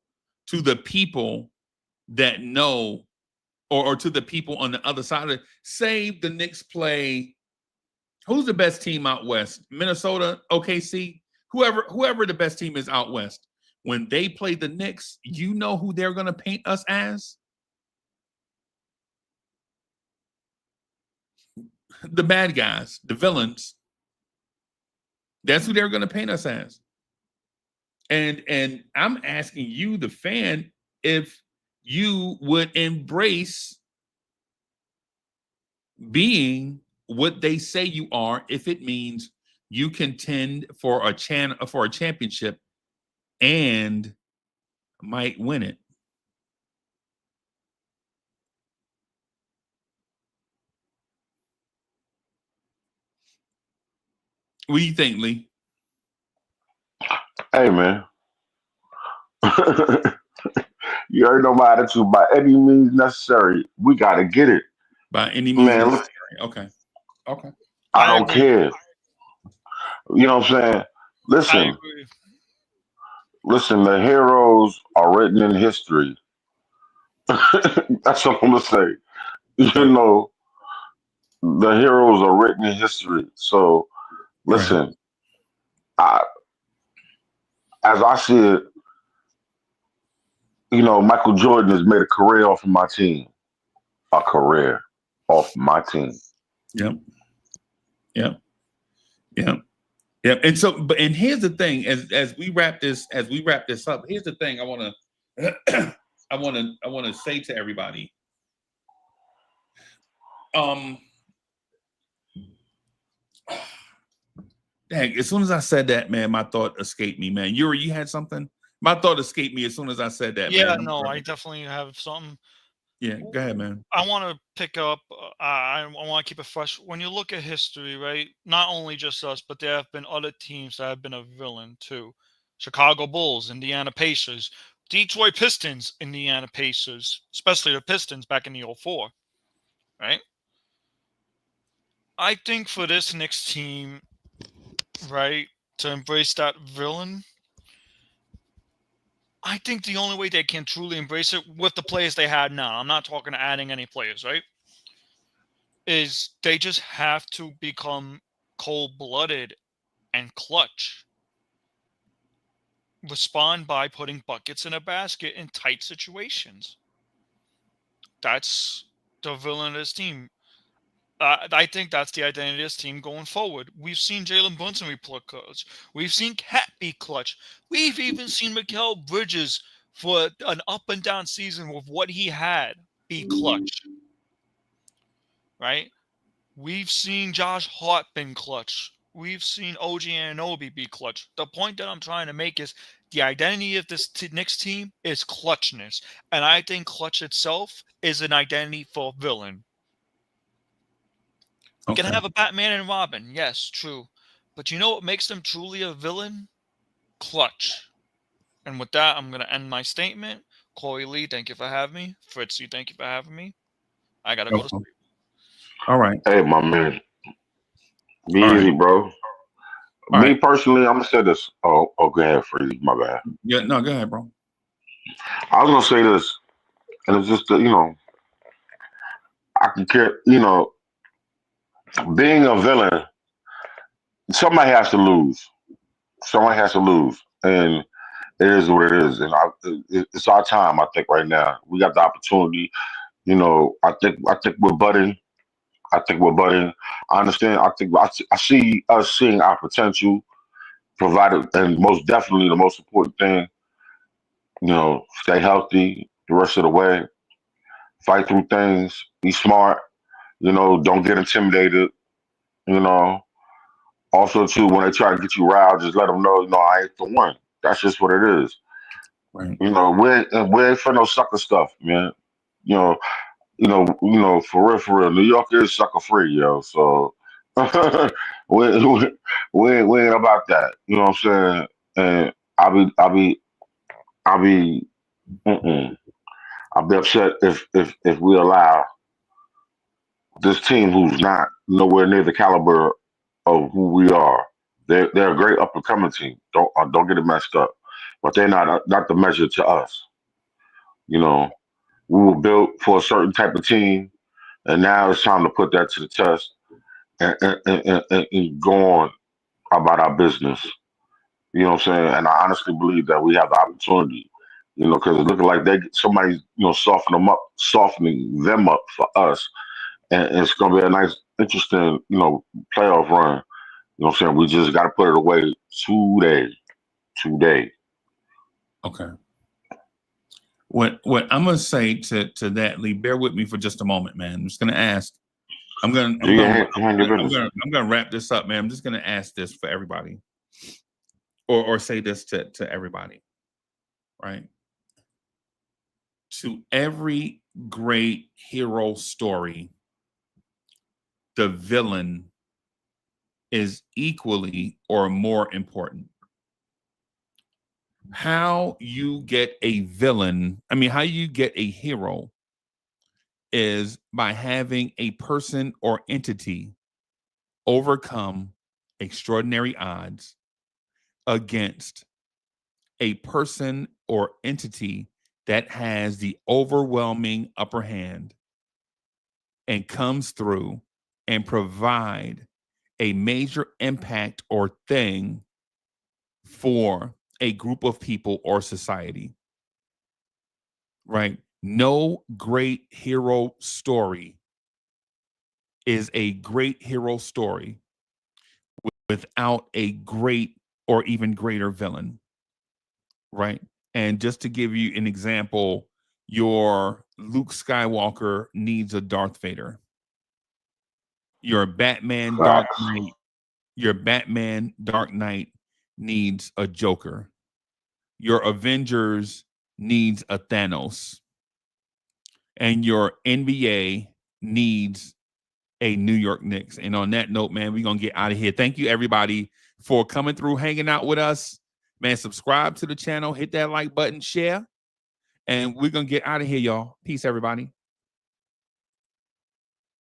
that know, or to the people on the other side of it, say the Knicks play, who's the best team out west? Minnesota, OKC, whoever the best team is out west. When they play the Knicks, you know who they're going to paint us as? The bad guys, the villains. That's who they're going to paint us as. And I'm asking you, the fan, if you would embrace being what they say you are, if it means you contend for a championship and might win it. What do you think, Lee? Hey, man. You already know my attitude. By any means necessary, we got to get it. By any means Man, necessary. Okay. I I don't agree. care. You know what I'm saying? I Listen, agree. the heroes are written in history. That's what I'm going to say. You know, the heroes are written in history. So, listen, as I see it, you know, Michael Jordan has made a career off of my team. A career off my team. Yep. And so, and here's the thing: as we wrap this up, here's the thing I want to say to everybody. Dang, as soon as I said that, man, my thought escaped me, man. Yuri, you had something? My thought escaped me as soon as I said that, Yeah, man. no, I definitely have something. Yeah, go ahead, man. I want to pick up. I want to keep it fresh. When you look at history, right? Not only just us, but there have been other teams that have been a villain too. Chicago Bulls, Indiana Pacers, Detroit Pistons, Indiana Pacers, especially the Pistons back in the 04, right? I think for this Knicks team, right, to embrace that villain, I think the only way they can truly embrace it with the players they had now, I'm not talking adding any players, right, is they just have to become cold-blooded and clutch. Respond by putting buckets in a basket in tight situations. That's the villainous team. I think that's the identity of this team going forward. We've seen Jalen Brunson be clutch. We've seen Cat be clutch. We've even seen Mikal Bridges for an up and down season with what he had be clutch. Right? We've seen Josh Hart been clutch. We've seen OG Anunoby be clutch. The point that I'm trying to make is the identity of this Knicks team is clutchness. And I think clutch itself is an identity for a villain. You can have a Batman and Robin. Yes, true. But you know what makes them truly a villain? Clutch. And with that, I'm going to end my statement. Corey Lee, thank you for having me. Fritzy, thank you for having me. I got to go to sleep. All right. Hey, my man. Be easy, bro. Me personally, I'm going to say this. Oh, go ahead, Freeze. My bad. Yeah, no, go ahead, bro. I was going to say this, and it's just, you know, I can care, you know, being a villain, somebody has to lose. Someone has to lose. And it is what it is. And it's our time, I think, right now. We got the opportunity. You know, I think we're budding. I think we're budding. I understand. I think I see us seeing our potential, provided, and most definitely the most important thing, stay healthy the rest of the way, fight through things, be smart, don't get intimidated, you know. Also, too, when they try to get you riled, just let them know, I ain't the one. That's just what it is. Right. We ain't for no sucker stuff, man. You know, for real. New York is sucker free, yo. So we ain't about that. You know what I'm saying? And I'll be, mm-mm. I'll be upset if we allow this team who's not nowhere near the caliber of who we are. They're a great up and coming team. Don't get it messed up, but they're not the measure to us. You know, we were built for a certain type of team, and now it's time to put that to the test and go on about our business. You know what I'm saying? And I honestly believe that we have the opportunity. Because it's looking like somebody's softening them up for us, and it's gonna be a nice, interesting, playoff run. You know what I'm saying? We just got to put it away today. Okay. What I'm gonna say to that, Lee, bear with me for just a moment, man. I'm just gonna ask. I'm gonna wrap this up, man. I'm just gonna ask this for everybody, or say this to everybody, right? To every great hero story, the villain is equally or more important. How you get a villain, how you get a hero is by having a person or entity overcome extraordinary odds against a person or entity that has the overwhelming upper hand and comes through and provide a major impact or thing for a group of people or society, right? No great hero story is a great hero story without a great or even greater villain, right? And just to give you an example, your Luke Skywalker needs a Darth Vader. Your Batman Dark Knight needs a Joker. Your Avengers needs a Thanos. And your NBA needs a New York Knicks. And on that note, man, we're going to get out of here. Thank you, everybody, for coming through, hanging out with us. Man, subscribe to the channel, hit that like button, share. And we're going to get out of here, y'all. Peace, everybody.